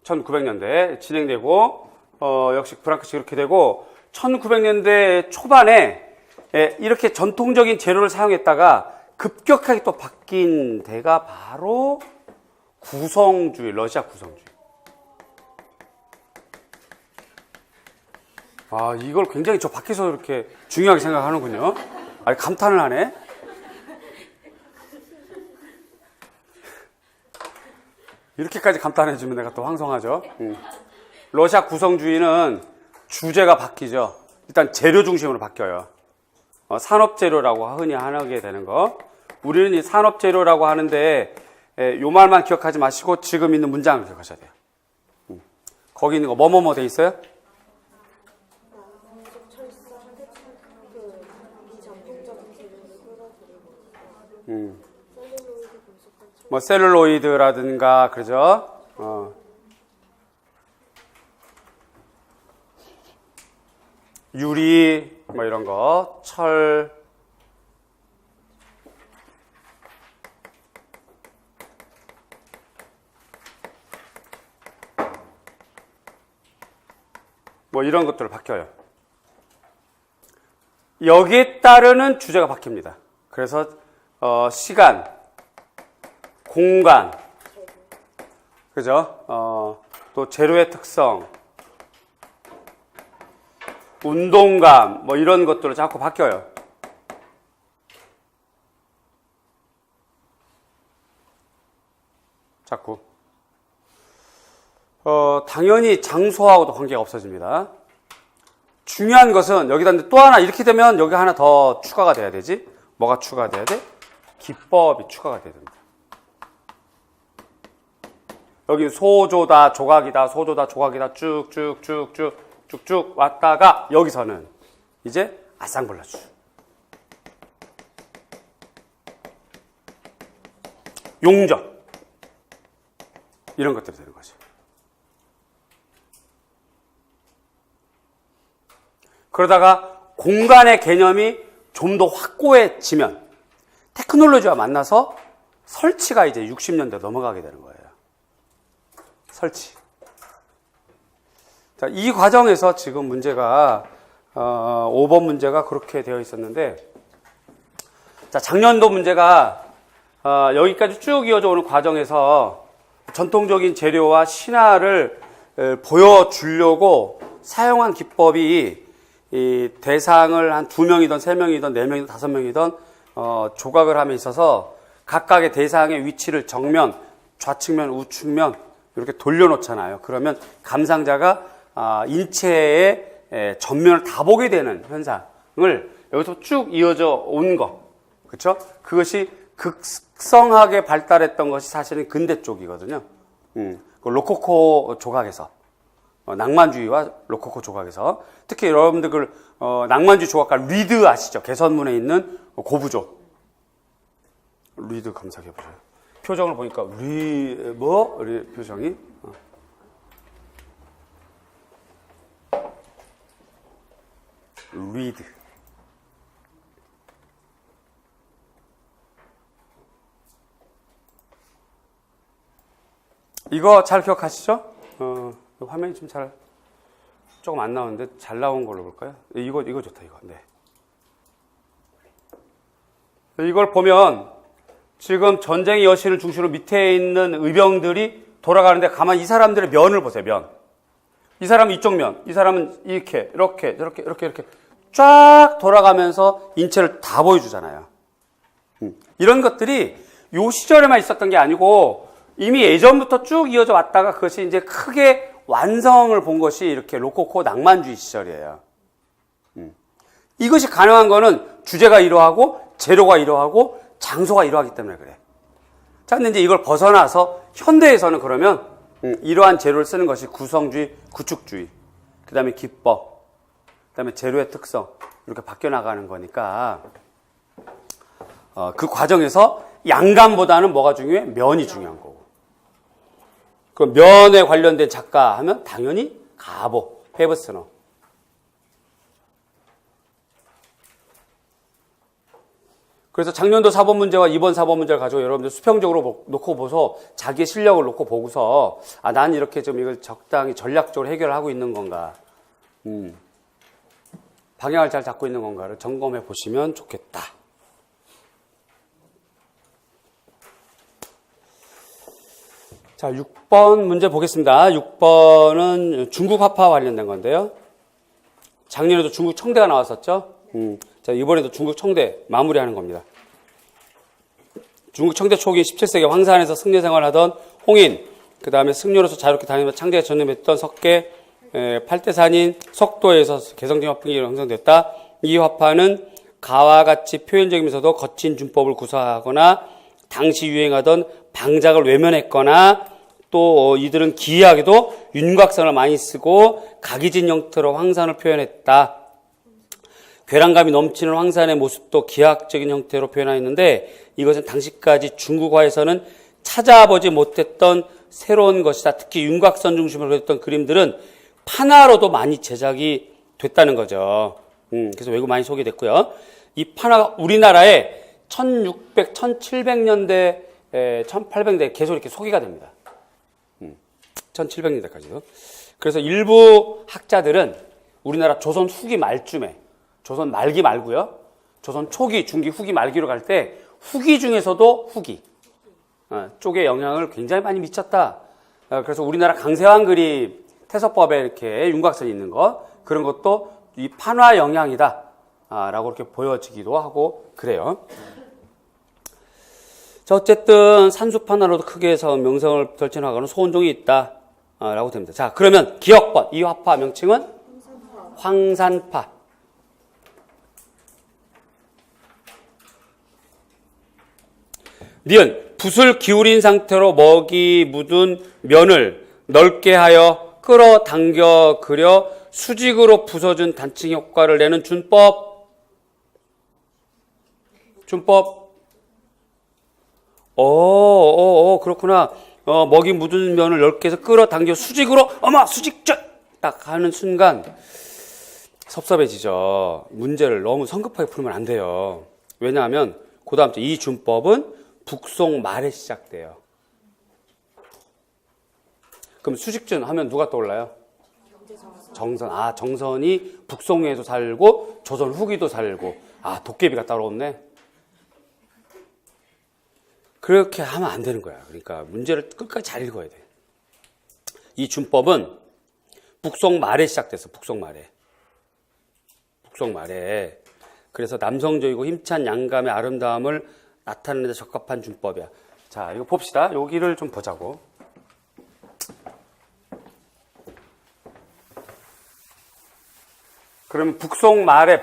1900년대 진행되고, 역시 브랑크시 그렇게 되고, 1900년대 초반에 이렇게 전통적인 재료를 사용했다가 급격하게 또 바뀐 데가 바로 구성주의, 러시아 구성주의. 아, 이걸 굉장히 저 밖에서 이렇게 중요하게 생각하는군요. 아니, 감탄을 하네. 이렇게까지 감탄해주면 내가 또 황송하죠. 러시아 구성주의는 주제가 바뀌죠. 일단 재료 중심으로 바뀌어요. 산업재료라고 흔히 하게 되는 거. 우리는 이 산업재료라고 하는데 요 말만 기억하지 마시고 지금 있는 문장을 기억하셔야 돼요. 거기 있는 거 뭐뭐뭐 돼 있어요? 뭐 셀룰로이드라든가 그러죠. 유리 뭐 이런 거, 철, 뭐 이런 것들을 바뀌어요. 여기에 따르는 주제가 바뀝니다. 그래서 시간, 공간, 그죠? 또 재료의 특성, 운동감, 뭐 이런 것들로 자꾸 바뀌어요. 자꾸. 당연히 장소하고도 관계가 없어집니다. 중요한 것은 여기다 또 하나 이렇게 되면 여기 하나 더 추가가 돼야 되지. 뭐가 추가돼야 돼? 기법이 추가가 돼야 됩니다. 여기 소조다, 조각이다, 소조다, 조각이다, 쭉쭉 왔다가 여기서는 이제 아상블라주. 용접. 이런 것들이 되는 거죠. 그러다가 공간의 개념이 좀 더 확고해지면 테크놀로지와 만나서 설치가 이제 60년대 넘어가게 되는 거예요. 설치. 자, 이 과정에서 지금 문제가 5번 문제가 그렇게 되어 있었는데, 자, 작년도 문제가 여기까지 쭉 이어져 오는 과정에서 전통적인 재료와 신화를 보여주려고 사용한 기법이 이 대상을 한 2명이든 3명이든 4명이든 5명이든 조각을 함에 있어서 각각의 대상의 위치를 정면, 좌측면, 우측면 이렇게 돌려놓잖아요. 그러면 감상자가 인체의 전면을 다 보게 되는 현상을 여기서 쭉 이어져 온 거, 그렇죠? 그것이 극성하게 발달했던 것이 사실은 근대 쪽이거든요. 그 로코코 조각에서 낭만주의와 로코코 조각에서 특히 여러분들 그 낭만주의 조각가 리드 아시죠? 개선문에 있는 고부조 리드 검색해 보세요. 표정을 보니까 표정이 리드. 이거 잘 기억하시죠? 화면이 좀 조금 안 나오는데 잘 나온 걸로 볼까요? 이거 좋다, 이거. 네. 이걸 보면 지금 전쟁의 여신을 중심으로 밑에 있는 의병들이 돌아가는데 가만히 이 사람들의 면을 보세요, 면. 이 사람은 이쪽 면, 이 사람은 이렇게 쫙 돌아가면서 인체를 다 보여주잖아요. 이런 것들이 요 시절에만 있었던 게 아니고 이미 예전부터 쭉 이어져 왔다가 그것이 이제 크게 완성을 본 것이 이렇게 로코코 낭만주의 시절이에요. 이것이 가능한 거는 주제가 이러하고 재료가 이러하고 장소가 이러하기 때문에 그래. 자, 근데 이제 이걸 벗어나서 현대에서는 그러면 이러한 재료를 쓰는 것이 구성주의, 구축주의, 그 다음에 기법, 그 다음에 재료의 특성 이렇게 바뀌어 나가는 거니까 그 과정에서 양감보다는 뭐가 중요해? 면이 중요한 거고. 그 면에 관련된 작가 하면 당연히 가보, 페브스너. 그래서 작년도 4번 문제와 이번 4번 문제를 가지고 여러분들 수평적으로 놓고 보서 자기의 실력을 놓고 보고서 난 이렇게 좀 이걸 적당히 전략적으로 해결하고 있는 건가, 방향을 잘 잡고 있는 건가를 점검해 보시면 좋겠다. 자, 6번 문제 보겠습니다. 6번은 중국 화파 관련된 건데요. 작년에도 중국 청대가 나왔었죠. 자, 이번에도 중국 청대 마무리하는 겁니다. 중국 청대 초기 17세기 황산에서 승려 생활하던 홍인, 그 다음에 승려로서 자유롭게 다니면서 창제에 전념했던 석계, 팔대산인 석도에서 개성적인 화풍이 형성됐다. 이 화파는 가와 같이 표현적이면서도 거친 준법을 구사하거나 당시 유행하던 방작을 외면했거나 또 이들은 기이하게도 윤곽선을 많이 쓰고 각이진 형태로 황산을 표현했다. 괴란감이 넘치는 황산의 모습도 기하학적인 형태로 표현하였는데 이것은 당시까지 중국화에서는 찾아보지 못했던 새로운 것이다. 특히 윤곽선 중심으로 그렸던 그림들은 판화로도 많이 제작이 됐다는 거죠. 그래서 외국 많이 소개됐고요. 이 판화가 우리나라에 1600, 1700년대, 1800년대 계속 이렇게 소개가 됩니다. 1700년대까지도. 그래서 일부 학자들은 우리나라 조선 후기 말쯤에, 조선 말기 말고요. 조선 초기, 중기, 후기 말기로 갈 때 후기 중에서도 후기 쪽에 영향을 굉장히 많이 미쳤다. 그래서 우리나라 강세왕 그림 태서법에 이렇게 윤곽선이 있는 거, 그런 것도 이 판화 영향이다 라고 이렇게 보여지기도 하고 그래요. 자, 어쨌든 산수판화로도 크게 해서 명성을 덜진하거나 소원종이 있다 라고 됩니다. 자, 그러면 기억번, 이 화파 명칭은 황산파. 니은 붓을 기울인 상태로 먹이 묻은 면을 넓게 하여 끌어당겨 그려 수직으로 부서준 단층 효과를 내는 준법. 그렇구나. 먹이 묻은 면을 넓게 해서 끌어당겨 수직으로, 수직적! 딱 하는 순간 섭섭해지죠. 문제를 너무 성급하게 풀면 안 돼요. 왜냐하면 그 다음 주 이 준법은 북송 말에 시작돼요. 그럼 수직준 하면 누가 떠올라요? 정선. 아, 정선이 북송에도 살고 조선 후기도 살고. 아, 도깨비가 따로 없네. 그렇게 하면 안 되는 거야. 그러니까 문제를 끝까지 잘 읽어야 돼. 이 준법은 북송 말에 시작돼서 북송 말에. 북송 말에. 그래서 남성적이고 힘찬 양감의 아름다움을 나타내는 데 적합한 준법이야. 자, 이거 봅시다. 여기를 좀 보자고. 그러면 북송 말에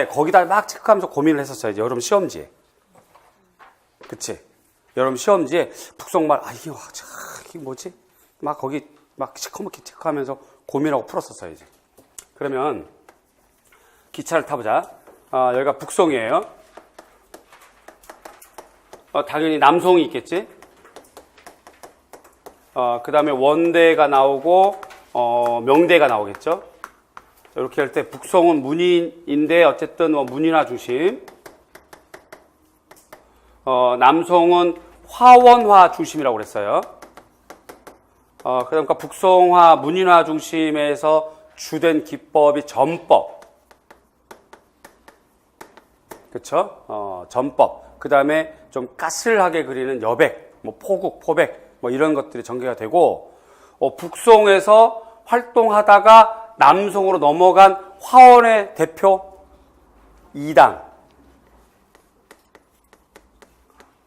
거기다 막 체크하면서 고민을 했었어야지. 여러분 시험지에. 그치? 여러분 시험지에 북송말, 이게 뭐지? 막 거기 막 시커멓게 체크하면서 고민하고 풀었었어야지. 그러면 기차를 타보자. 여기가 북송이에요. 당연히 남송이 있겠지? 그 다음에 원대가 나오고, 명대가 나오겠죠? 이렇게 할 때 북송은 문인인데 어쨌든 문인화 중심. 남송은 화원화 중심이라고 그랬어요. 그러니까 북송화, 문인화 중심에서 주된 기법이 전법. 그쵸? 전법. 그 다음에 좀 까슬하게 그리는 여백, 포국, 포백, 이런 것들이 전개가 되고, 북송에서 활동하다가 남송으로 넘어간 화원의 대표 이당.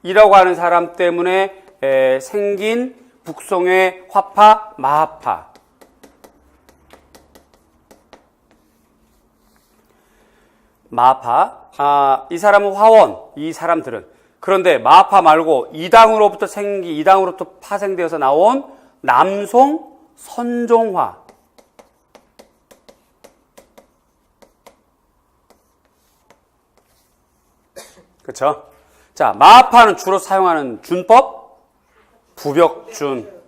이라고 하는 사람 때문에 생긴 북송의 화파, 마하파. 마하파. 이 사람은 화원, 이 사람들은. 그런데 마하파 말고 이당으로부터 파생되어서 나온 남송 선종화. 그렇죠? 자, 마하파는 주로 사용하는 준법, 부벽준.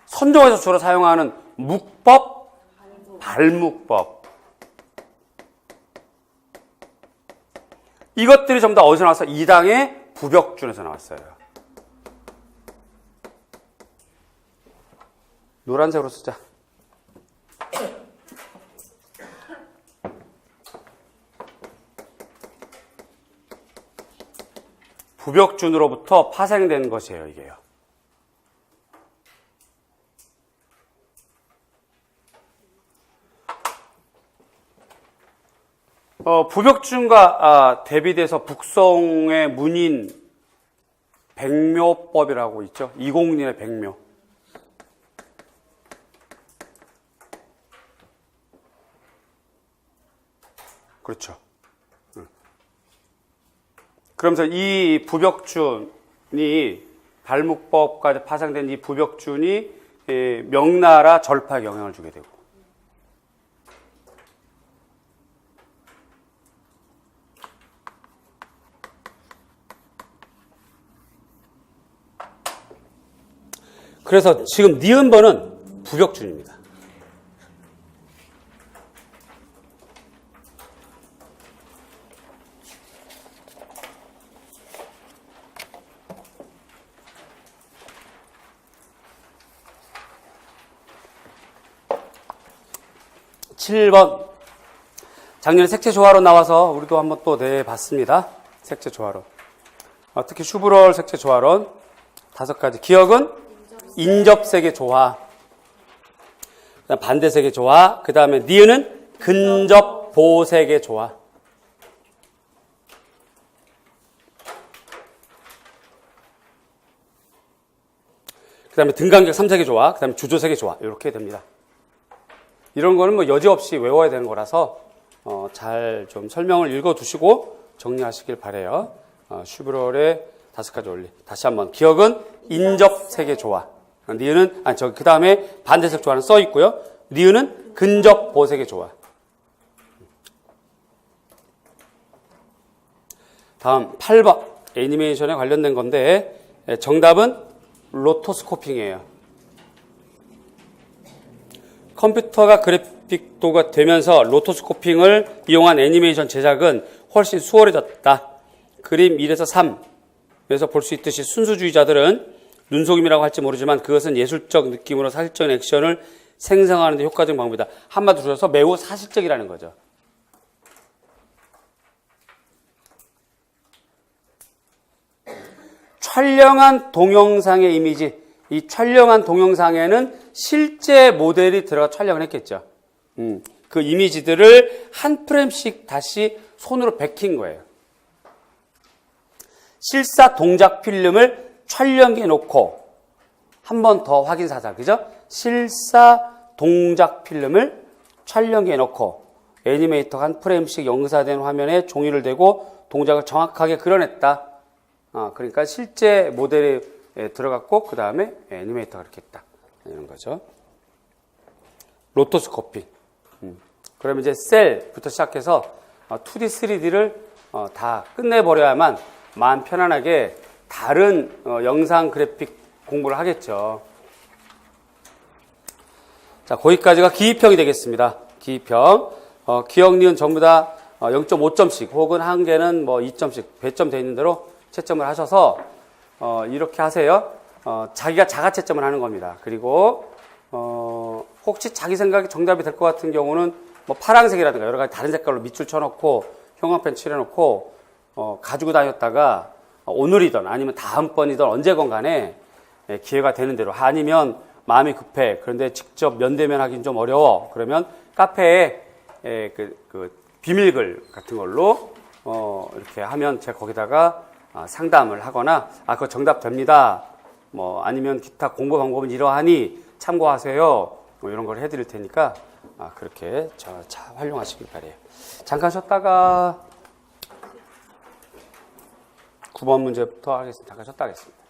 선종에서 주로 사용하는 묵법, 발묵법. 이것들이 전부 다 어디서 나왔어요? 이당의 부벽준에서 나왔어요. 노란색으로 쓰자. 부벽준으로부터 파생된 것이에요, 이게요. 부벽준과 대비돼서 북송의 문인 백묘법이라고 있죠. 이공린의 백묘. 그렇죠. 그러면서 이 부벽준이 발묵법까지 파생된 이 부벽준이 명나라 절파에 영향을 주게 되고, 그래서 지금 니은번은 부벽준입니다. (7번) 작년에 색채조화로 나와서 우리도 한번 또 내봤습니다. 색채조화론. 특히 슈브럴 색채조화론 5가지. 기억은 인접색의 조화, 그다음 반대색의 조화, 그 다음에 니은은 근접 보색의 조화. 그 다음에 등간격 3색의 조화, 그 다음에 주조색의 조화. 이렇게 됩니다. 이런 거는 여지없이 외워야 되는 거라서 잘 좀 설명을 읽어두시고 정리하시길 바래요. 슈브럴의 5가지 원리. 다시 한번. 기억은 인접색의 조화. 니은은, 그 다음에 반대색 조화는 써 있고요. 니은은 근접 보색의 조화. 다음 8번. 애니메이션에 관련된 건데, 정답은 로토스코핑이에요. 컴퓨터가 그래픽도가 되면서 로토스코핑을 이용한 애니메이션 제작은 훨씬 수월해졌다. 그림 1에서 3에서 볼 수 있듯이 순수주의자들은 눈속임이라고 할지 모르지만 그것은 예술적 느낌으로 사실적인 액션을 생성하는 데 효과적인 방법이다. 한마디로 줄여서 매우 사실적이라는 거죠. 촬영한 동영상의 이미지, 이 촬영한 동영상에는 실제 모델이 들어가 촬영을 했겠죠. 그 이미지들을 한 프레임씩 다시 손으로 베낀 거예요. 실사 동작 필름을 촬영해 놓고 한 번 더 확인 사살, 그죠? 실사 동작 필름을 촬영해 놓고 애니메이터가 한 프레임씩 영사된 화면에 종이를 대고 동작을 정확하게 그려냈다. 그러니까 실제 모델이 들어갔고 그 다음에 애니메이터가 이렇게 했다. 이런 거죠. 로토스코피. 그러면 이제 셀부터 시작해서 2D, 3D를 다 끝내버려야만 마음 편안하게 다른 영상 그래픽 공부를 하겠죠. 자, 거기까지가 기입형이 되겠습니다. 기입형. 기억, 니은 전부 다 0.5점씩 혹은 한 개는 뭐 2점씩 배점 되어 있는 대로 채점을 하셔서 이렇게 하세요. 자기가 자가 채점을 하는 겁니다. 그리고 혹시 자기 생각이 정답이 될 것 같은 경우는 뭐 파란색이라든가 여러 가지 다른 색깔로 밑줄 쳐놓고 형광펜 칠해놓고 가지고 다녔다가 오늘이든 아니면 다음번이든 언제건 간에 기회가 되는 대로, 아니면 마음이 급해 그런데 직접 면대면 하긴 좀 어려워 그러면 카페에 그 비밀글 같은 걸로 이렇게 하면 제가 거기다가 상담을 하거나 그거 정답 됩니다 뭐 아니면 기타 공부 방법은 이러하니 참고하세요 뭐 이런 걸 해드릴 테니까 그렇게 잘 활용하시길 바래요. 잠깐 쉬었다가 9번 문제부터 하겠습니다. 잠깐 쉬었다 하겠습니다.